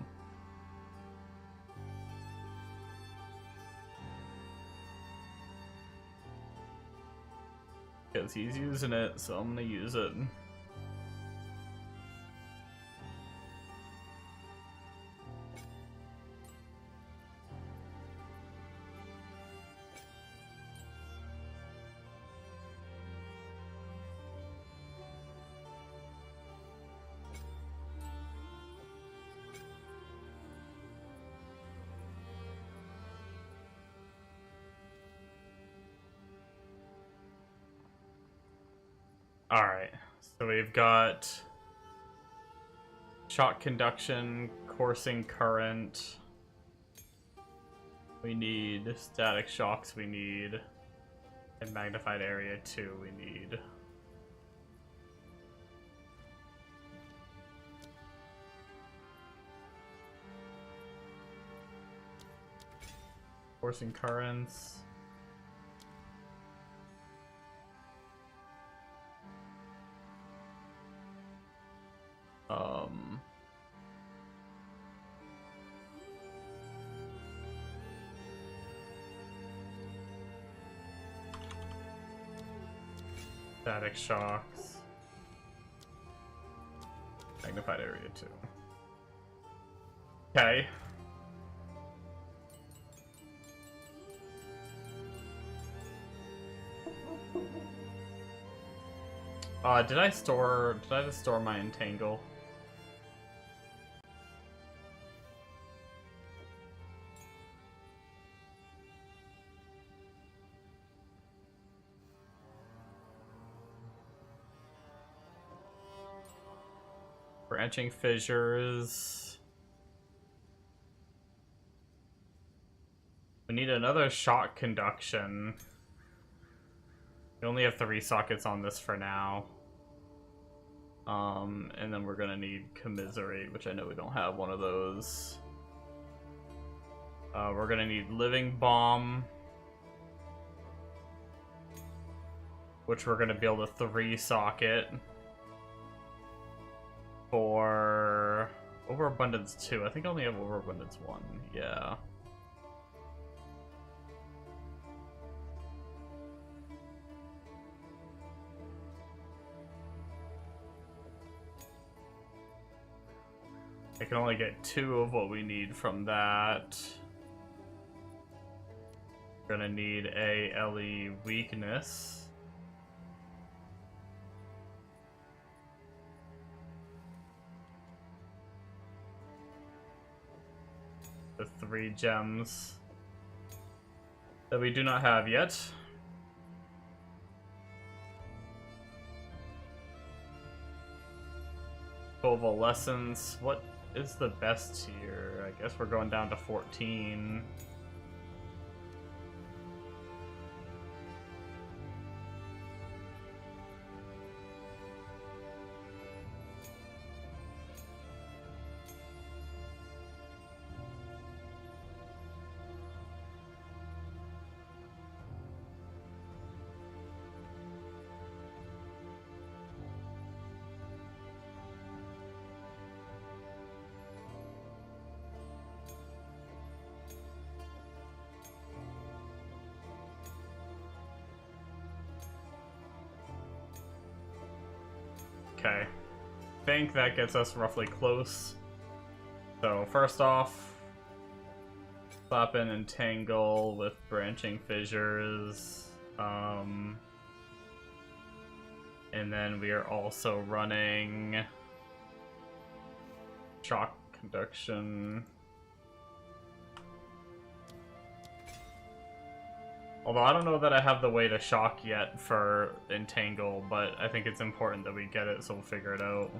Because he's using it, so I'm gonna use it. Alright, so we've got shock conduction, coursing current. We need static shocks, we need, and magnified area 2 we need. Coursing currents. Static shocks. Magnified area 2. Okay. Did I just store my entangle? Branching fissures. We need another shock conduction. We only have 3 sockets on this for now. And then we're gonna need commiserate, which I know we don't have one of those. We're gonna need living bomb, which we're gonna be able to 3 socket for overabundance 2. I think I only have overabundance 1. Yeah. I can only get 2 of what we need from that. We're gonna need a LE weakness. the 3 gems that we do not have yet. Convalescence. What is the best tier? I guess we're going down to 14. Okay, I think that gets us roughly close. So first off, slap in Entangle with Branching Fissures. And then we are also running Shock Conduction. Although I don't know that I have the way to shock yet for Entangle, but I think it's important that we get it, so we'll figure it out.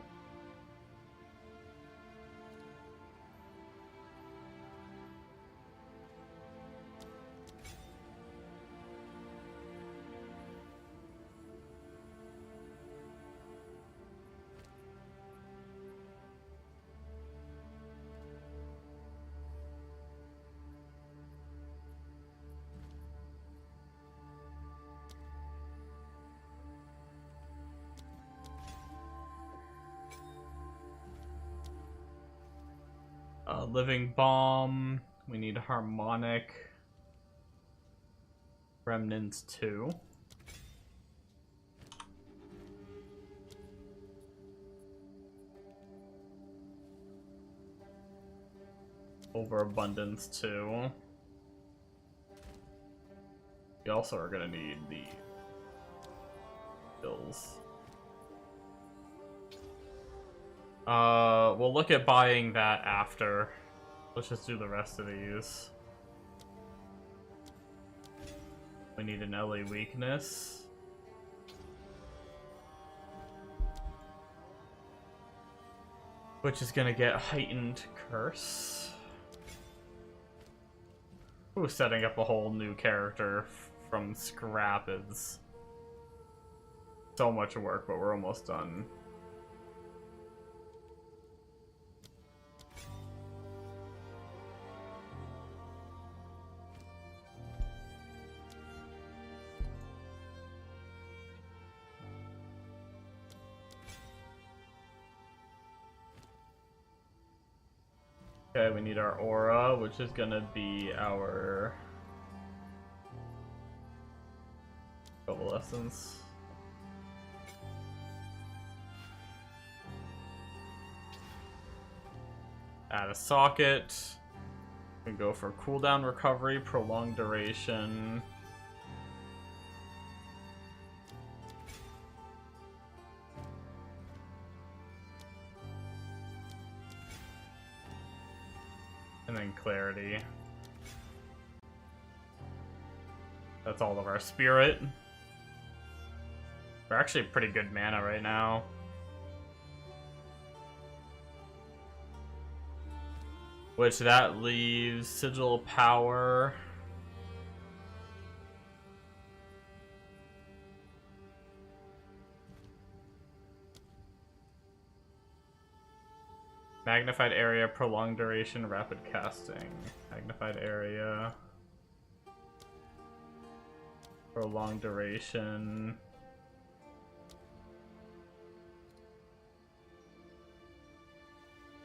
Living Bomb. We need Harmonic. Remnants 2. Overabundance 2. We also are gonna need the bills. We'll look at buying that after. Let's just do the rest of these. We need an LA weakness. Which is gonna get heightened curse. Ooh, setting up a whole new character from scrap is so much work, but we're almost done. Okay, we need our aura, which is gonna be our convalescence. Add a socket. We can go for cooldown recovery, prolonged duration. And then clarity. That's all of our spirit. We're actually pretty good mana right now. Which that leaves Sigil Power. Magnified area, prolonged duration, rapid casting. Magnified area. Prolonged duration.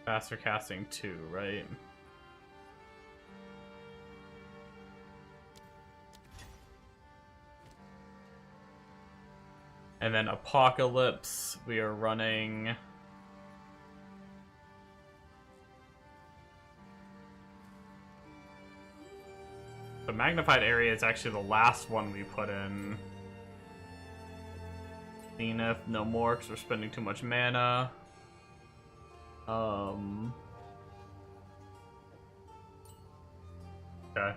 Faster casting 2, right? And then Apocalypse, we are running the magnified area is actually the last one we put in. Zenith, no more because we're spending too much mana. Okay.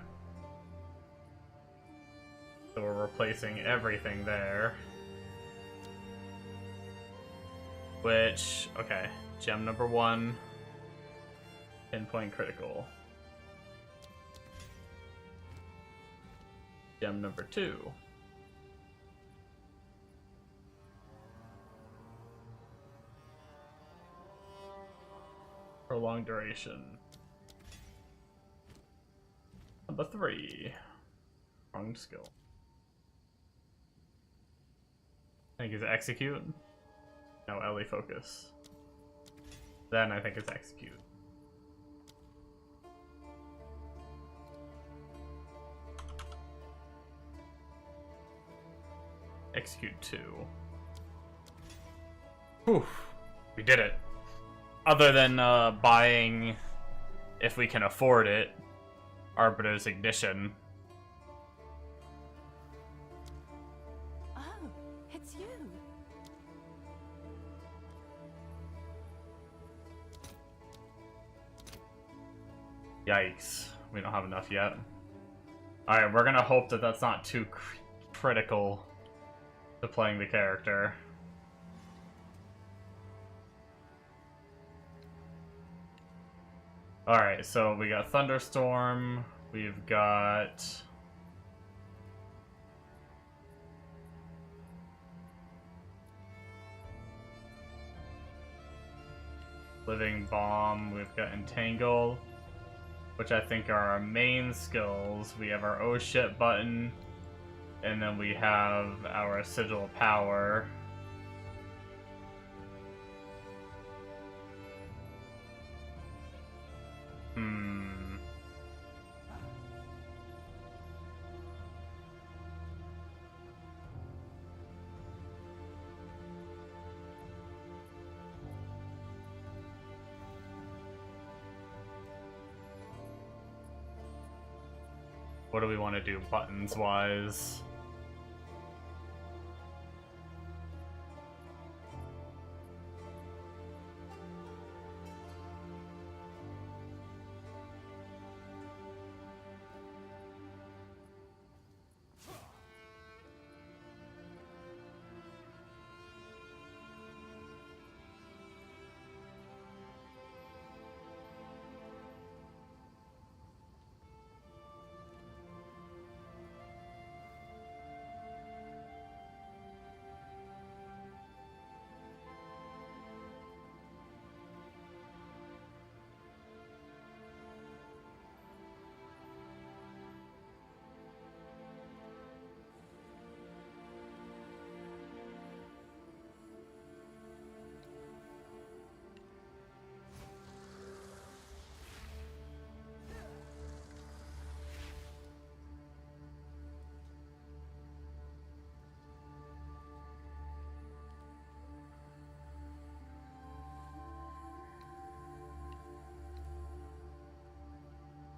So we're replacing everything there. Which, okay, gem number 1, pinpoint critical. Gem number 2. Prolonged duration. Number 3. Wrong skill. I think it's execute. No, LE focus. Then I think it's execute. Execute 2. Whew. We did it. Other than buying, if we can afford it, Arbiter's Ignition. Oh, it's you. Yikes. We don't have enough yet. Alright, we're gonna hope that that's not too critical to playing the character. Alright, so we got Thunderstorm, we've got... Living Bomb, we've got Entangle, which I think are our main skills. We have our Oh Shit button, and then we have our Sigil of Power. What do we want to do buttons-wise?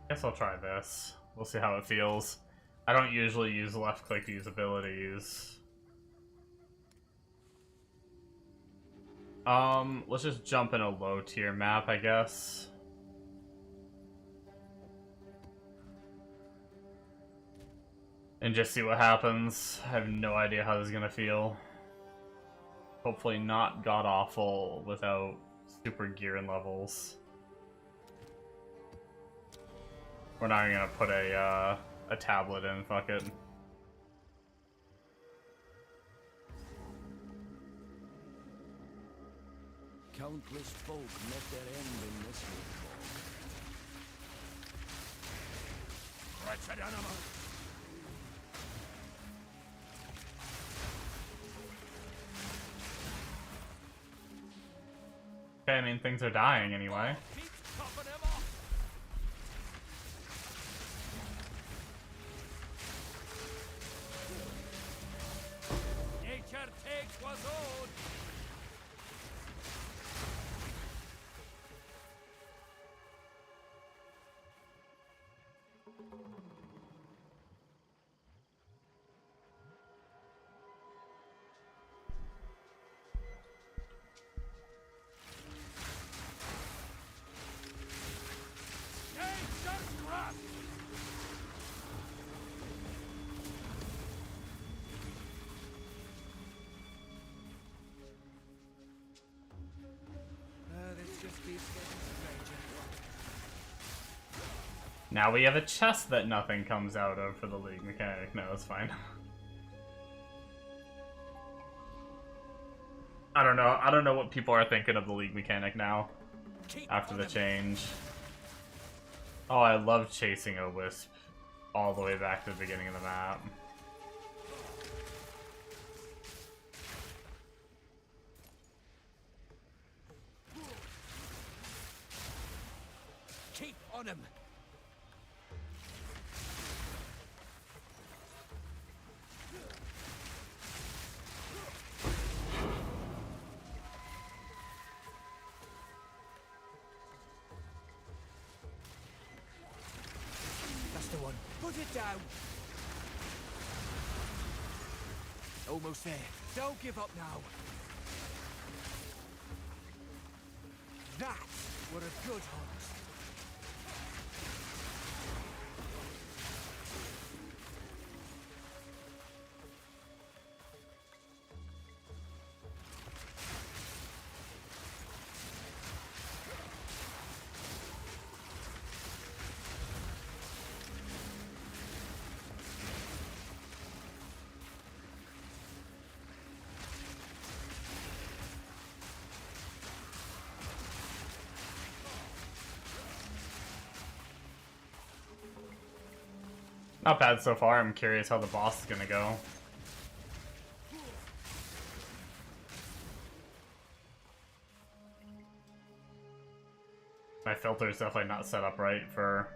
Guess I'll try this. We'll see how it feels. I don't usually use left click to use abilities. Let's just jump in a low tier map, I guess. And just see what happens. I have no idea how this is gonna feel. Hopefully not god-awful without super gear and levels. We're not even gonna put a tablet in, fuck it. Countless folk met their end in this world. Wretched animal! Okay, I mean, things are dying anyway. Nature takes what's owed. Now we have a chest that nothing comes out of for the League mechanic. No, it's fine. I don't know. I don't know what people are thinking of the League mechanic now after the change. Oh, I love chasing a wisp all the way back to the beginning of the map. Keep on him. That's the one. Put it down. Almost there. Don't give up now. That's what a good hunt. Not bad so far. I'm curious how the boss is gonna go. My filter is definitely not set up right for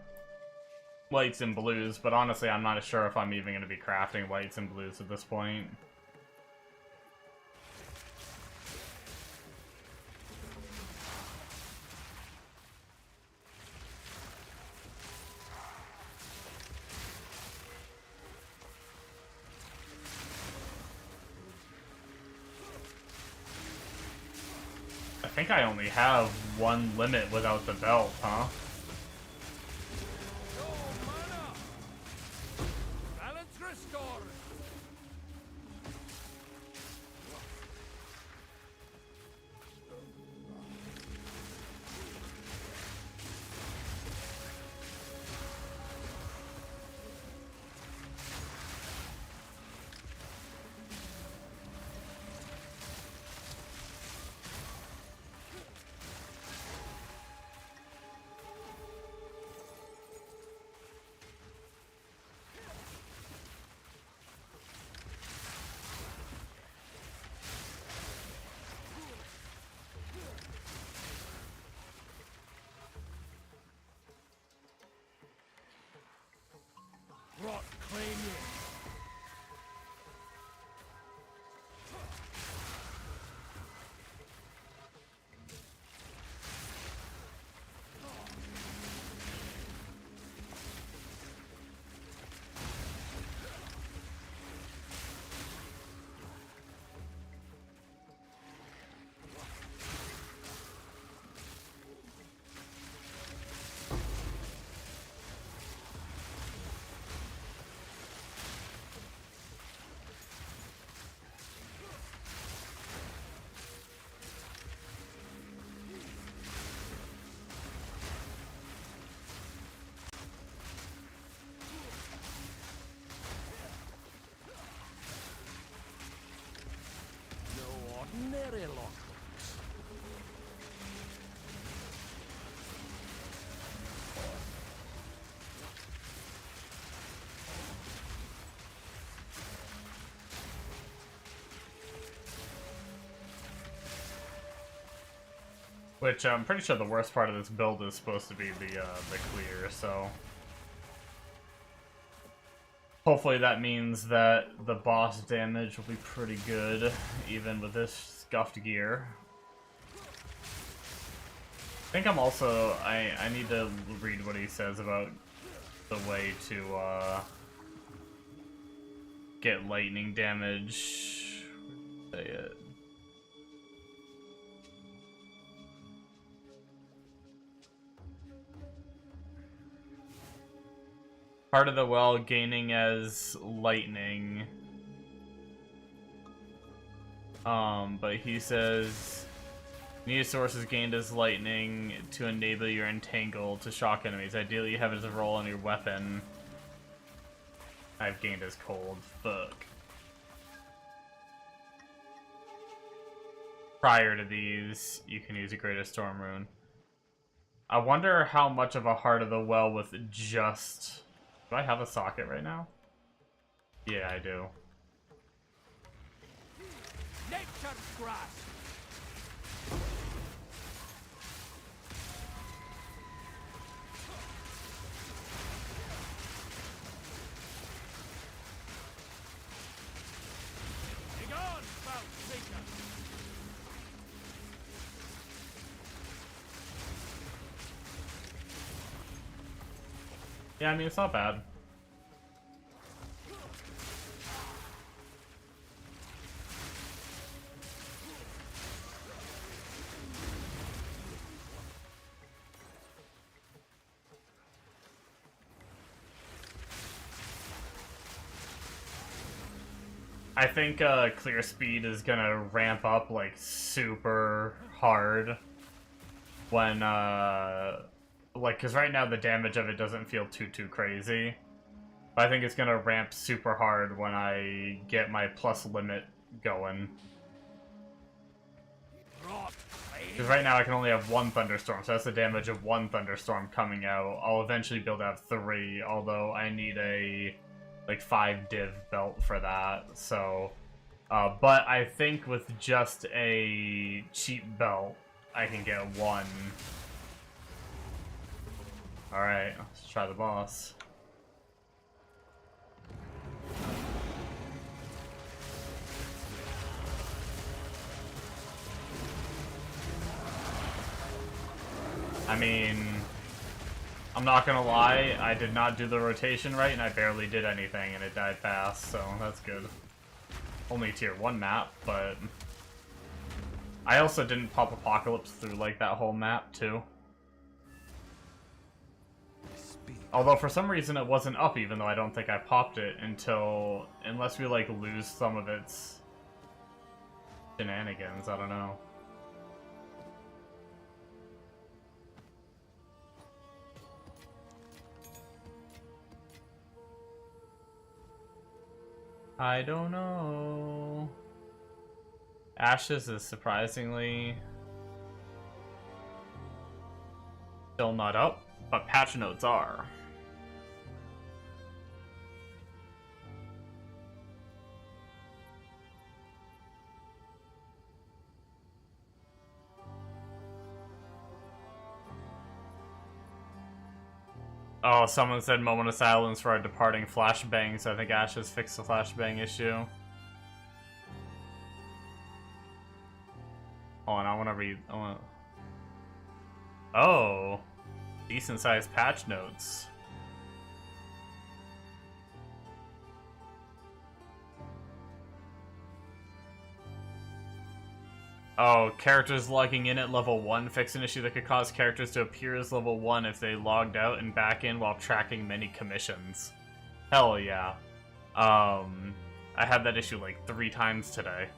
whites and blues, but honestly, I'm not sure if I'm even going to be crafting whites and blues at this point. I think I only have one limit without the belt, huh? Balance restored. Rot claim you. Ordinary lockbooks. Which I'm pretty sure the worst part of this build is supposed to be the clear, so hopefully that means that the boss damage will be pretty good, even with this scuffed gear. I think I'm also... I need to read what he says about the way to get lightning damage. Say it. Part of the well gaining as lightning. But he says Need sources gained as lightning to enable your entangle to shock enemies. Ideally, you have it as a roll on your weapon. I've gained as cold. Fuck. Prior to these, you can use a Greater Storm Rune. I wonder how much of a Heart of the Well with just... Do I have a socket right now? Yeah, I do. Nature's grass. Begone, foul seeker. Yeah, I mean, it's not bad. I think clear speed is gonna ramp up like super hard when like, because right now the damage of it doesn't feel too crazy, but I think it's gonna ramp super hard when I get my plus limit going. Because right now I can only have one thunderstorm, so that's the damage of one thunderstorm coming out. I'll eventually be able to have 3, although I need a like 5 div belt for that, so but I think with just a cheap belt I can get 1. Alright, let's try the boss. I mean, I'm not gonna lie, I did not do the rotation right, and I barely did anything, and it died fast, so that's good. Only tier 1 map, but... I also didn't pop Apocalypse through, like, that whole map, too. Although, for some reason, it wasn't up, even though I don't think I popped it until... Unless we, like, lose some of its... shenanigans, I don't know. I don't know. Ashes is surprisingly still not up, but patch notes are. Oh, someone said moment of silence for our departing flashbang, so I think Ashes fixed the flashbang issue. Hold on, I want to read. Oh, decent sized patch notes. Oh, characters logging in at level 1 fix an issue that could cause characters to appear as level 1 if they logged out and back in while tracking many commissions. Hell yeah. I had that issue like 3 times today.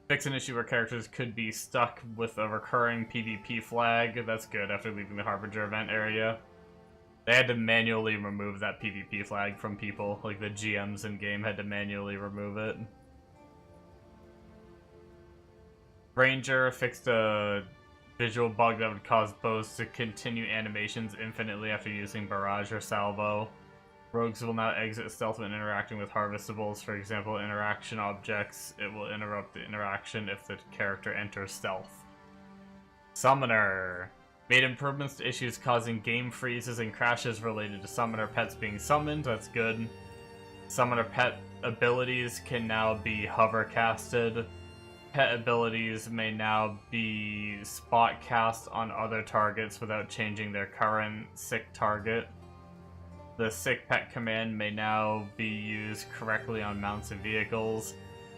Fix an issue where characters could be stuck with a recurring PvP flag. That's good after leaving the Harbinger event area. They had to manually remove that PvP flag from people. Like, the GMs in-game had to manually remove it. Ranger fixed a visual bug that would cause bows to continue animations infinitely after using Barrage or Salvo. Rogues will now exit stealth when interacting with harvestables. For example, interaction objects. It will interrupt the interaction if the character enters stealth. Summoner made improvements to issues causing game freezes and crashes related to summoner pets being summoned. That's good. Summoner pet abilities can now be hover casted. Pet abilities may now be spot cast on other targets without changing their current sick target. The sick pet command may now be used correctly on mounts and vehicles.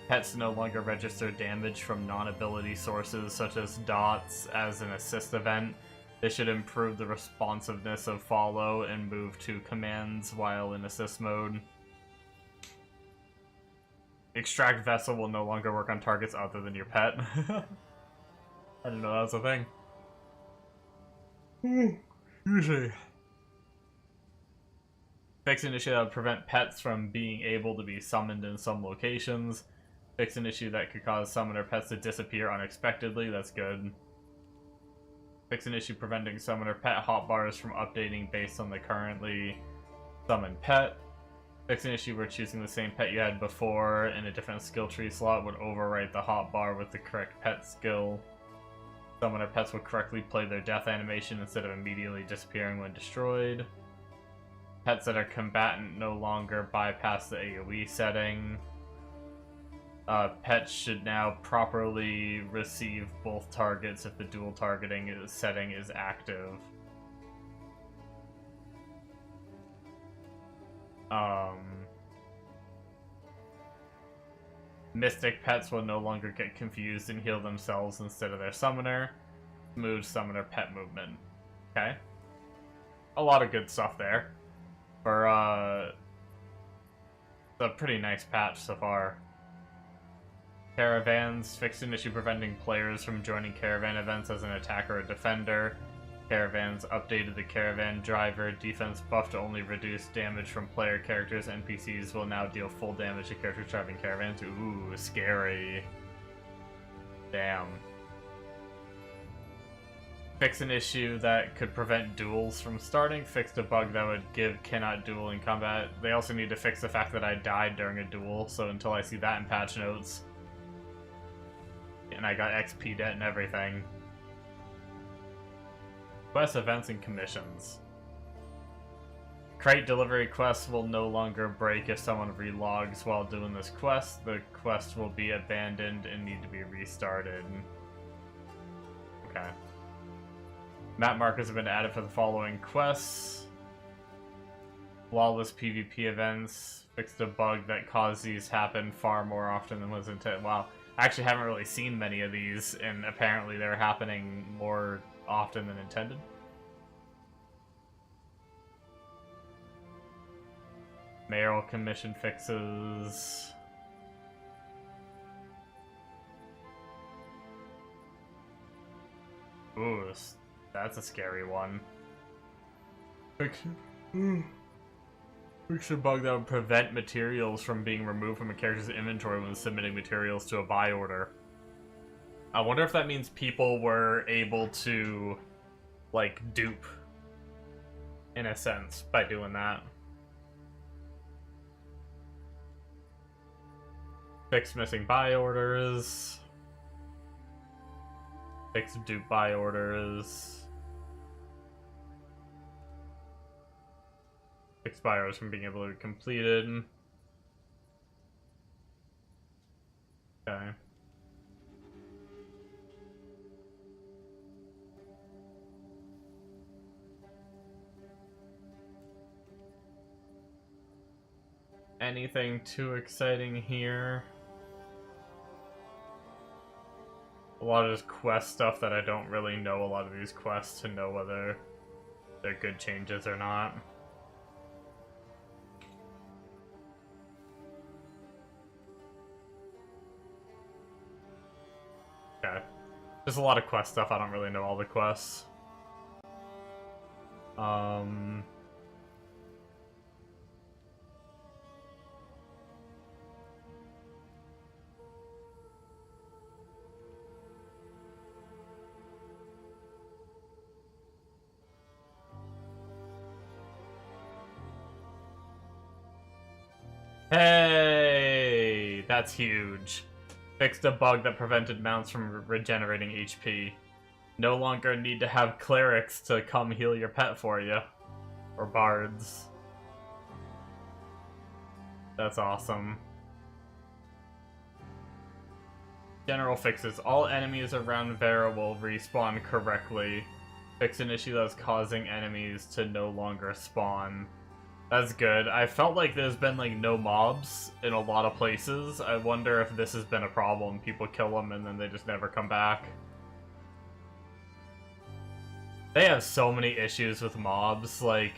Pets no longer register damage from non-ability sources such as dots as an assist event. This should improve the responsiveness of follow and move to commands while in assist mode. Extract vessel will no longer work on targets other than your pet. I didn't know that was a thing. Usually. Fix an issue that would prevent pets from being able to be summoned in some locations. Fix an issue that could cause summoner pets to disappear unexpectedly. That's good. Fix an issue preventing summoner pet hotbars from updating based on the currently summoned pet. Fix an issue where choosing the same pet you had before in a different skill tree slot would overwrite the hotbar with the correct pet skill. Summoner pets will correctly play their death animation instead of immediately disappearing when destroyed. Pets that are combatant no longer bypass the AoE setting. Pets should now properly receive both targets if the dual targeting setting is active. Mystic pets will no longer get confused and heal themselves instead of their summoner. Smooth summoner pet movement. Okay. A lot of good stuff there. For, a pretty nice patch so far. Caravans. Fixed an issue preventing players from joining caravan events as an attacker or defender. Caravans updated the caravan driver. Defense buff to only reduce damage from player characters. NPCs will now deal full damage to characters driving caravans. Ooh, scary. Damn. Fix an issue that could prevent duels from starting. Fixed a bug that would give cannot duel in combat. They also need to fix the fact that I died during a duel, so until I see that in patch notes. And I got XP debt and everything. Quest events and commissions. Crate delivery quests will no longer break if someone relogs while doing this quest. The quest will be abandoned and need to be restarted. Okay. Map markers have been added for the following quests. Flawless PvP events. Fixed a bug that caused these happen far more often than was intended. Wow. I actually haven't really seen many of these, and apparently they're happening more often than intended. Mayoral commission fixes. Ooh, that's a scary one. Fix a bug that would prevent materials from being removed from a character's inventory when submitting materials to a buy order. I wonder if that means people were able to, like, dupe, in a sense, by doing that. Fix missing buy orders. Fix dupe buy orders. Fix buy orders from being able to be completed. Okay. Anything too exciting here? A lot of just quest stuff that I don't really know a lot of these quests to know whether they're good changes or not. Okay. There's a lot of quest stuff, I don't really know all the quests. Hey, that's huge. Fixed a bug that prevented mounts from regenerating HP. No longer need to have clerics to come heal your pet for you. Or bards. That's awesome. General fixes. All enemies around Vera will respawn correctly. Fix an issue that's causing enemies to no longer spawn. That's good. I felt like there's been, like, no mobs in a lot of places. I wonder if this has been a problem. People kill them and then they just never come back. They have so many issues with mobs, like,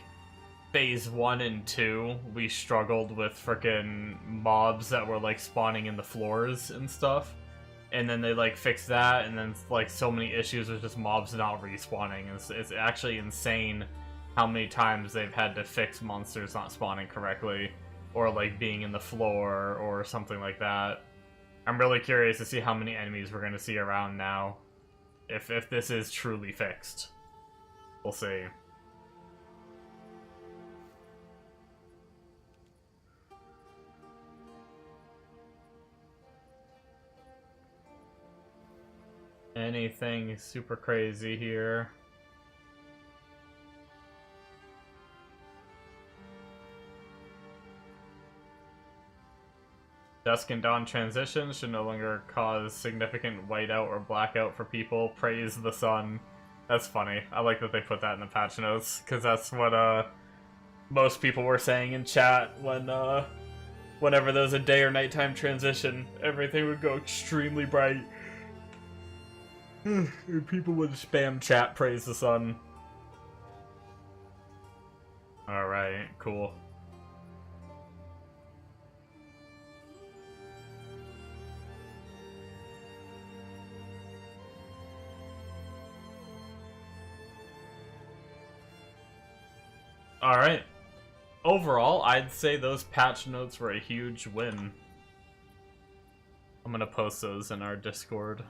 phase 1 and 2, we struggled with frickin' mobs that were, like, spawning in the floors and stuff. And then they, like, fixed that, and then, like, so many issues with just mobs not respawning. It's actually insane how many times they've had to fix monsters not spawning correctly, or, like, being in the floor, or something like that. I'm really curious to see how many enemies we're gonna see around now, if this is truly fixed. We'll see. Anything super crazy here? Dusk and dawn transitions should no longer cause significant whiteout or blackout for people. Praise the sun. That's funny. I like that they put that in the patch notes, because that's what most people were saying in chat when whenever there was a day or nighttime transition, everything would go extremely bright. And people would spam chat praise the sun. Alright, cool. Alright. Overall, I'd say those patch notes were a huge win. I'm gonna post those in our Discord.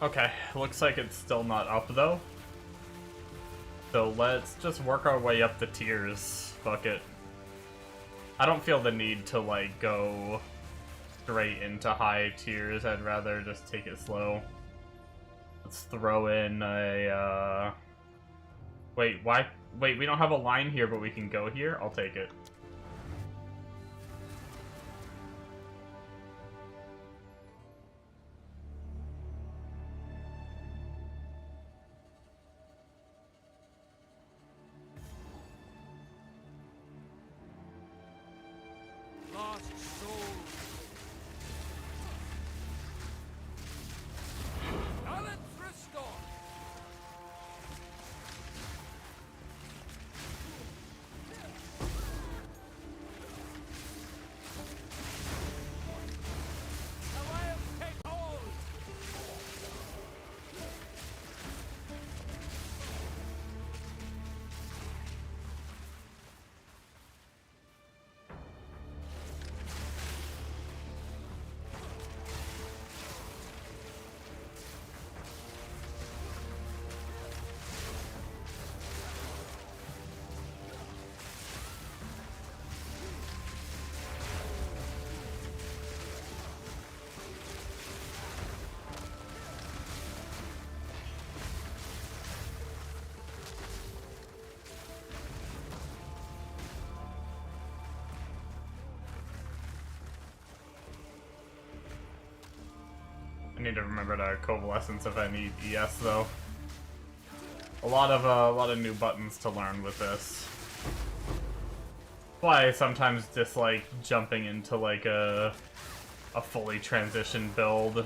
Okay, looks like it's still not up though. So let's just work our way up the tiers. Fuck it. I don't feel the need to like go straight into high tiers. I'd rather just take it slow. Let's throw in a wait, why? Wait, we don't have a line here, but we can go here? I'll take it. Lost soul. Balance restored. Alliance take hold. I need to remember to coalescence if I need ES though. A lot of new buttons to learn with this. why I sometimes dislike jumping into like a fully transitioned build.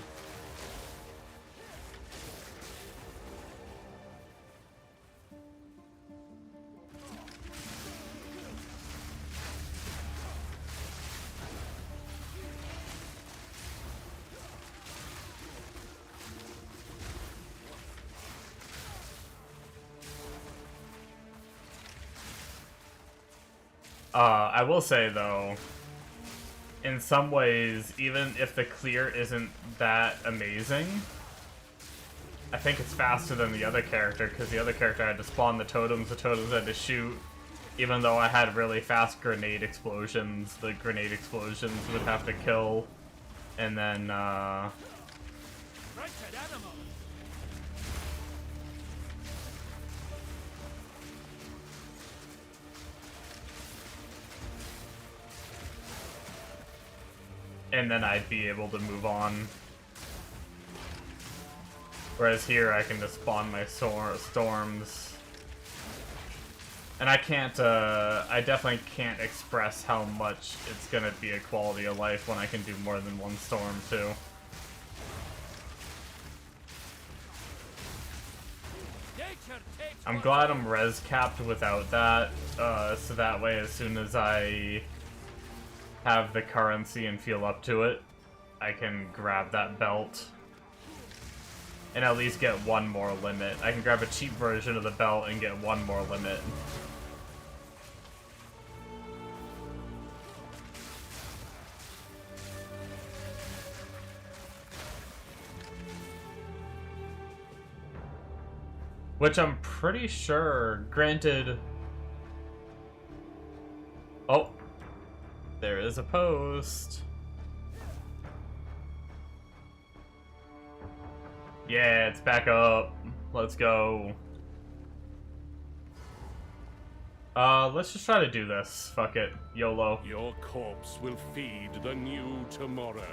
I will say, though, in some ways, even if the clear isn't that amazing, I think it's faster than the other character, because the other character had to spawn the totems had to shoot. Even though I had really fast grenade explosions, the grenade explosions would have to kill, and then, I'd be able to move on. Whereas here, I can just spawn my storms. And I can't, I definitely can't express how much it's gonna be a quality of life when I can do more than one storm, too. I'm glad I'm res capped without that, so that way as soon as I have the currency and feel up to it, I can grab that belt and at least get one more limit. I can grab a cheap version of the belt and get one more limit. Which I'm pretty sure, granted... Oh. There is a post. Yeah, it's back up. Let's go. Let's just try to do this. Fuck it. YOLO. Your corpse will feed the new tomorrow.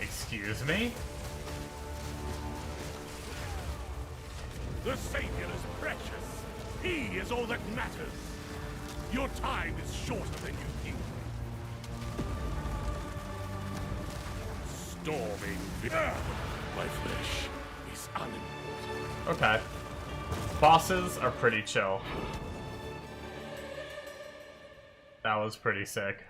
Excuse me? The Savior is precious. He is all that matters. Your time is shorter than you think. Storming my flesh is unimportant. Okay. Bosses are pretty chill. That was pretty sick.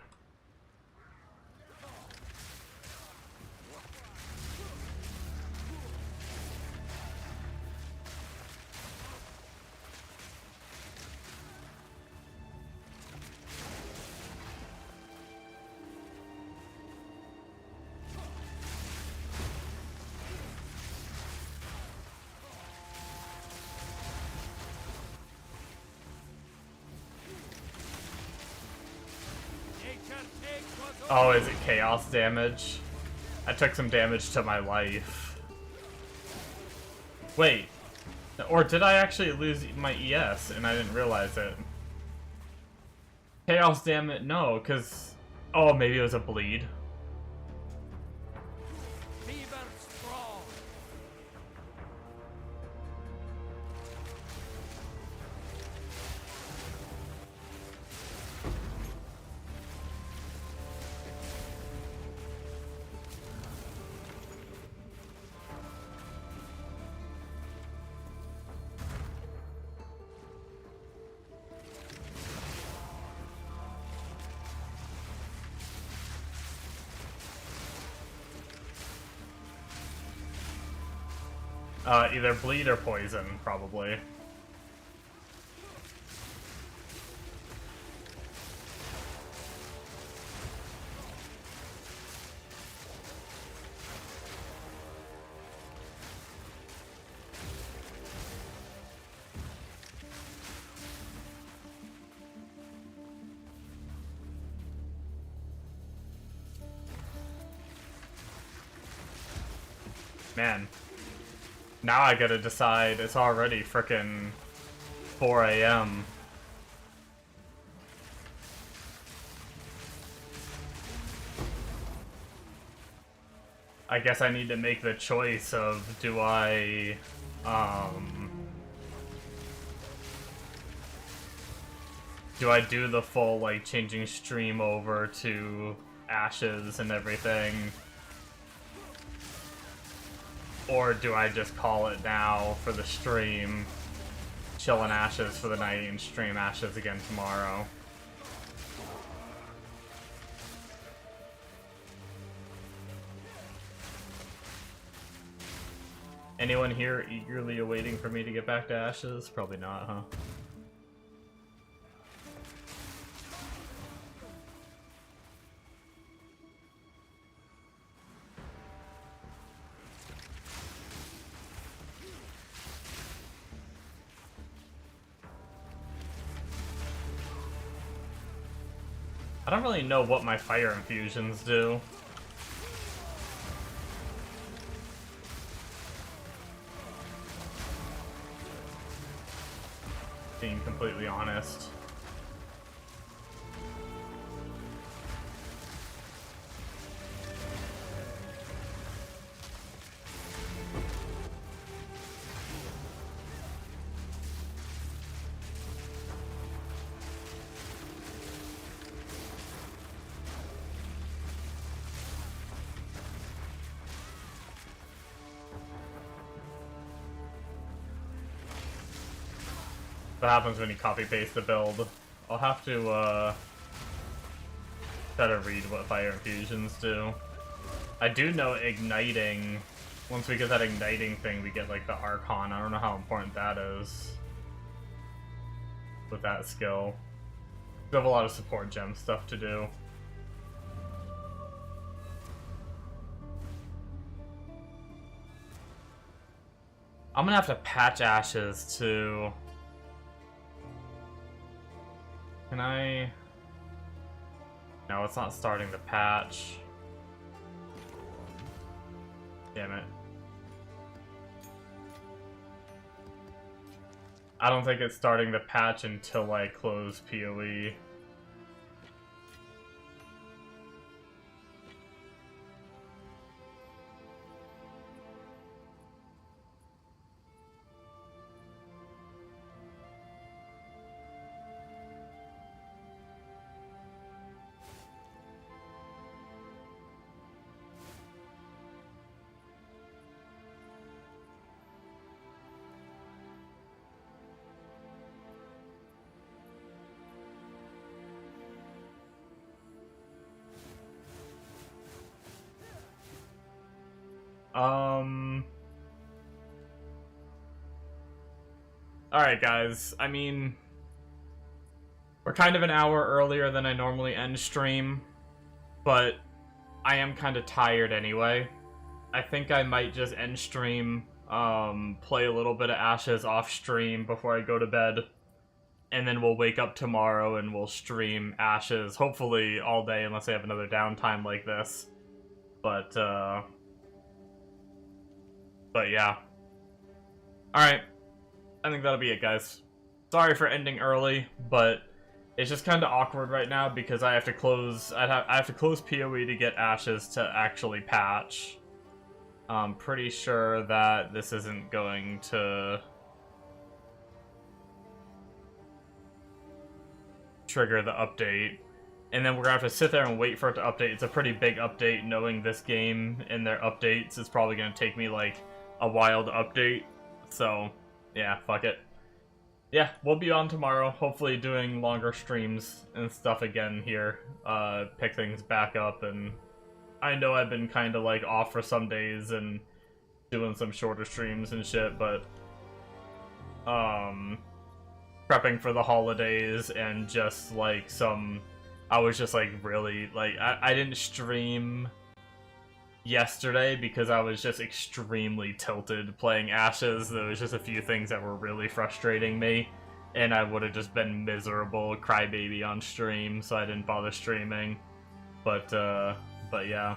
Oh, is it chaos damage? I took some damage to my life. Wait. Or did I actually lose my ES and I didn't realize it? Chaos damage? No, because... Oh, maybe it was a bleed. Either bleed or poison, probably. Man. Now I gotta decide. It's already frickin' 4 a.m. I guess I need to make the choice of do I Do I do the full, like, changing stream over to Ashes and everything? Or do I just call it now for the stream, chill in Ashes for the night, and stream Ashes again tomorrow? Anyone here eagerly awaiting for me to get back to Ashes? Probably not, huh? I don't really know what my fire infusions do. Being completely honest. What happens when you copy paste the build? I'll have to try to read what fire infusions do. I do know igniting. Once we get that igniting thing, we get like the Archon. I don't know how important that is with that skill. We have a lot of support gem stuff to do. I'm gonna have to patch Ashes too. Can I? No, it's not starting the patch. Damn it. I don't think it's starting the patch until I close PoE. Alright guys, I mean, we're kind of an hour earlier than I normally end stream, but I am kind of tired anyway. I think I might just end stream, play a little bit of Ashes off stream before I go to bed, and then we'll wake up tomorrow and we'll stream Ashes, hopefully all day unless I have another downtime like this. But yeah. Alright. I think that'll be it, guys. Sorry for ending early, but it's just kind of awkward right now because I have to close. I have to close PoE to get Ashes to actually patch. I'm pretty sure that this isn't going to trigger the update, and then we're gonna have to sit there and wait for it to update. It's a pretty big update, knowing this game and their updates. It's probably gonna take me like a while to update. So yeah, fuck it. Yeah, we'll be on tomorrow, hopefully doing longer streams and stuff again here. Pick things back up, and I know I've been kind of like off for some days and doing some shorter streams and shit, but prepping for the holidays and just like I was just like really like I didn't stream yesterday because I was just extremely tilted playing Ashes. There was just a few things that were really frustrating me, and I would have just been miserable crybaby on stream, so I didn't bother streaming. But yeah,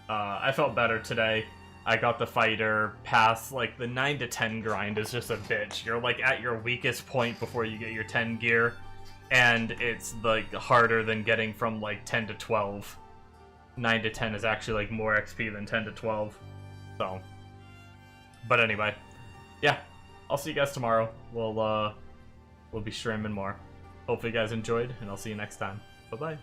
I felt better today. I got the fighter past, like, the 9 to 10 grind is just a bitch. You're like at your weakest point before you get your 10 gear, and it's like harder than getting from like 10 to 12. 9 to 10 is actually like more XP than 10 to 12. So, but anyway, yeah, I'll see you guys tomorrow. We'll be streaming more. Hopefully you guys enjoyed, and I'll see you next time. Bye-bye.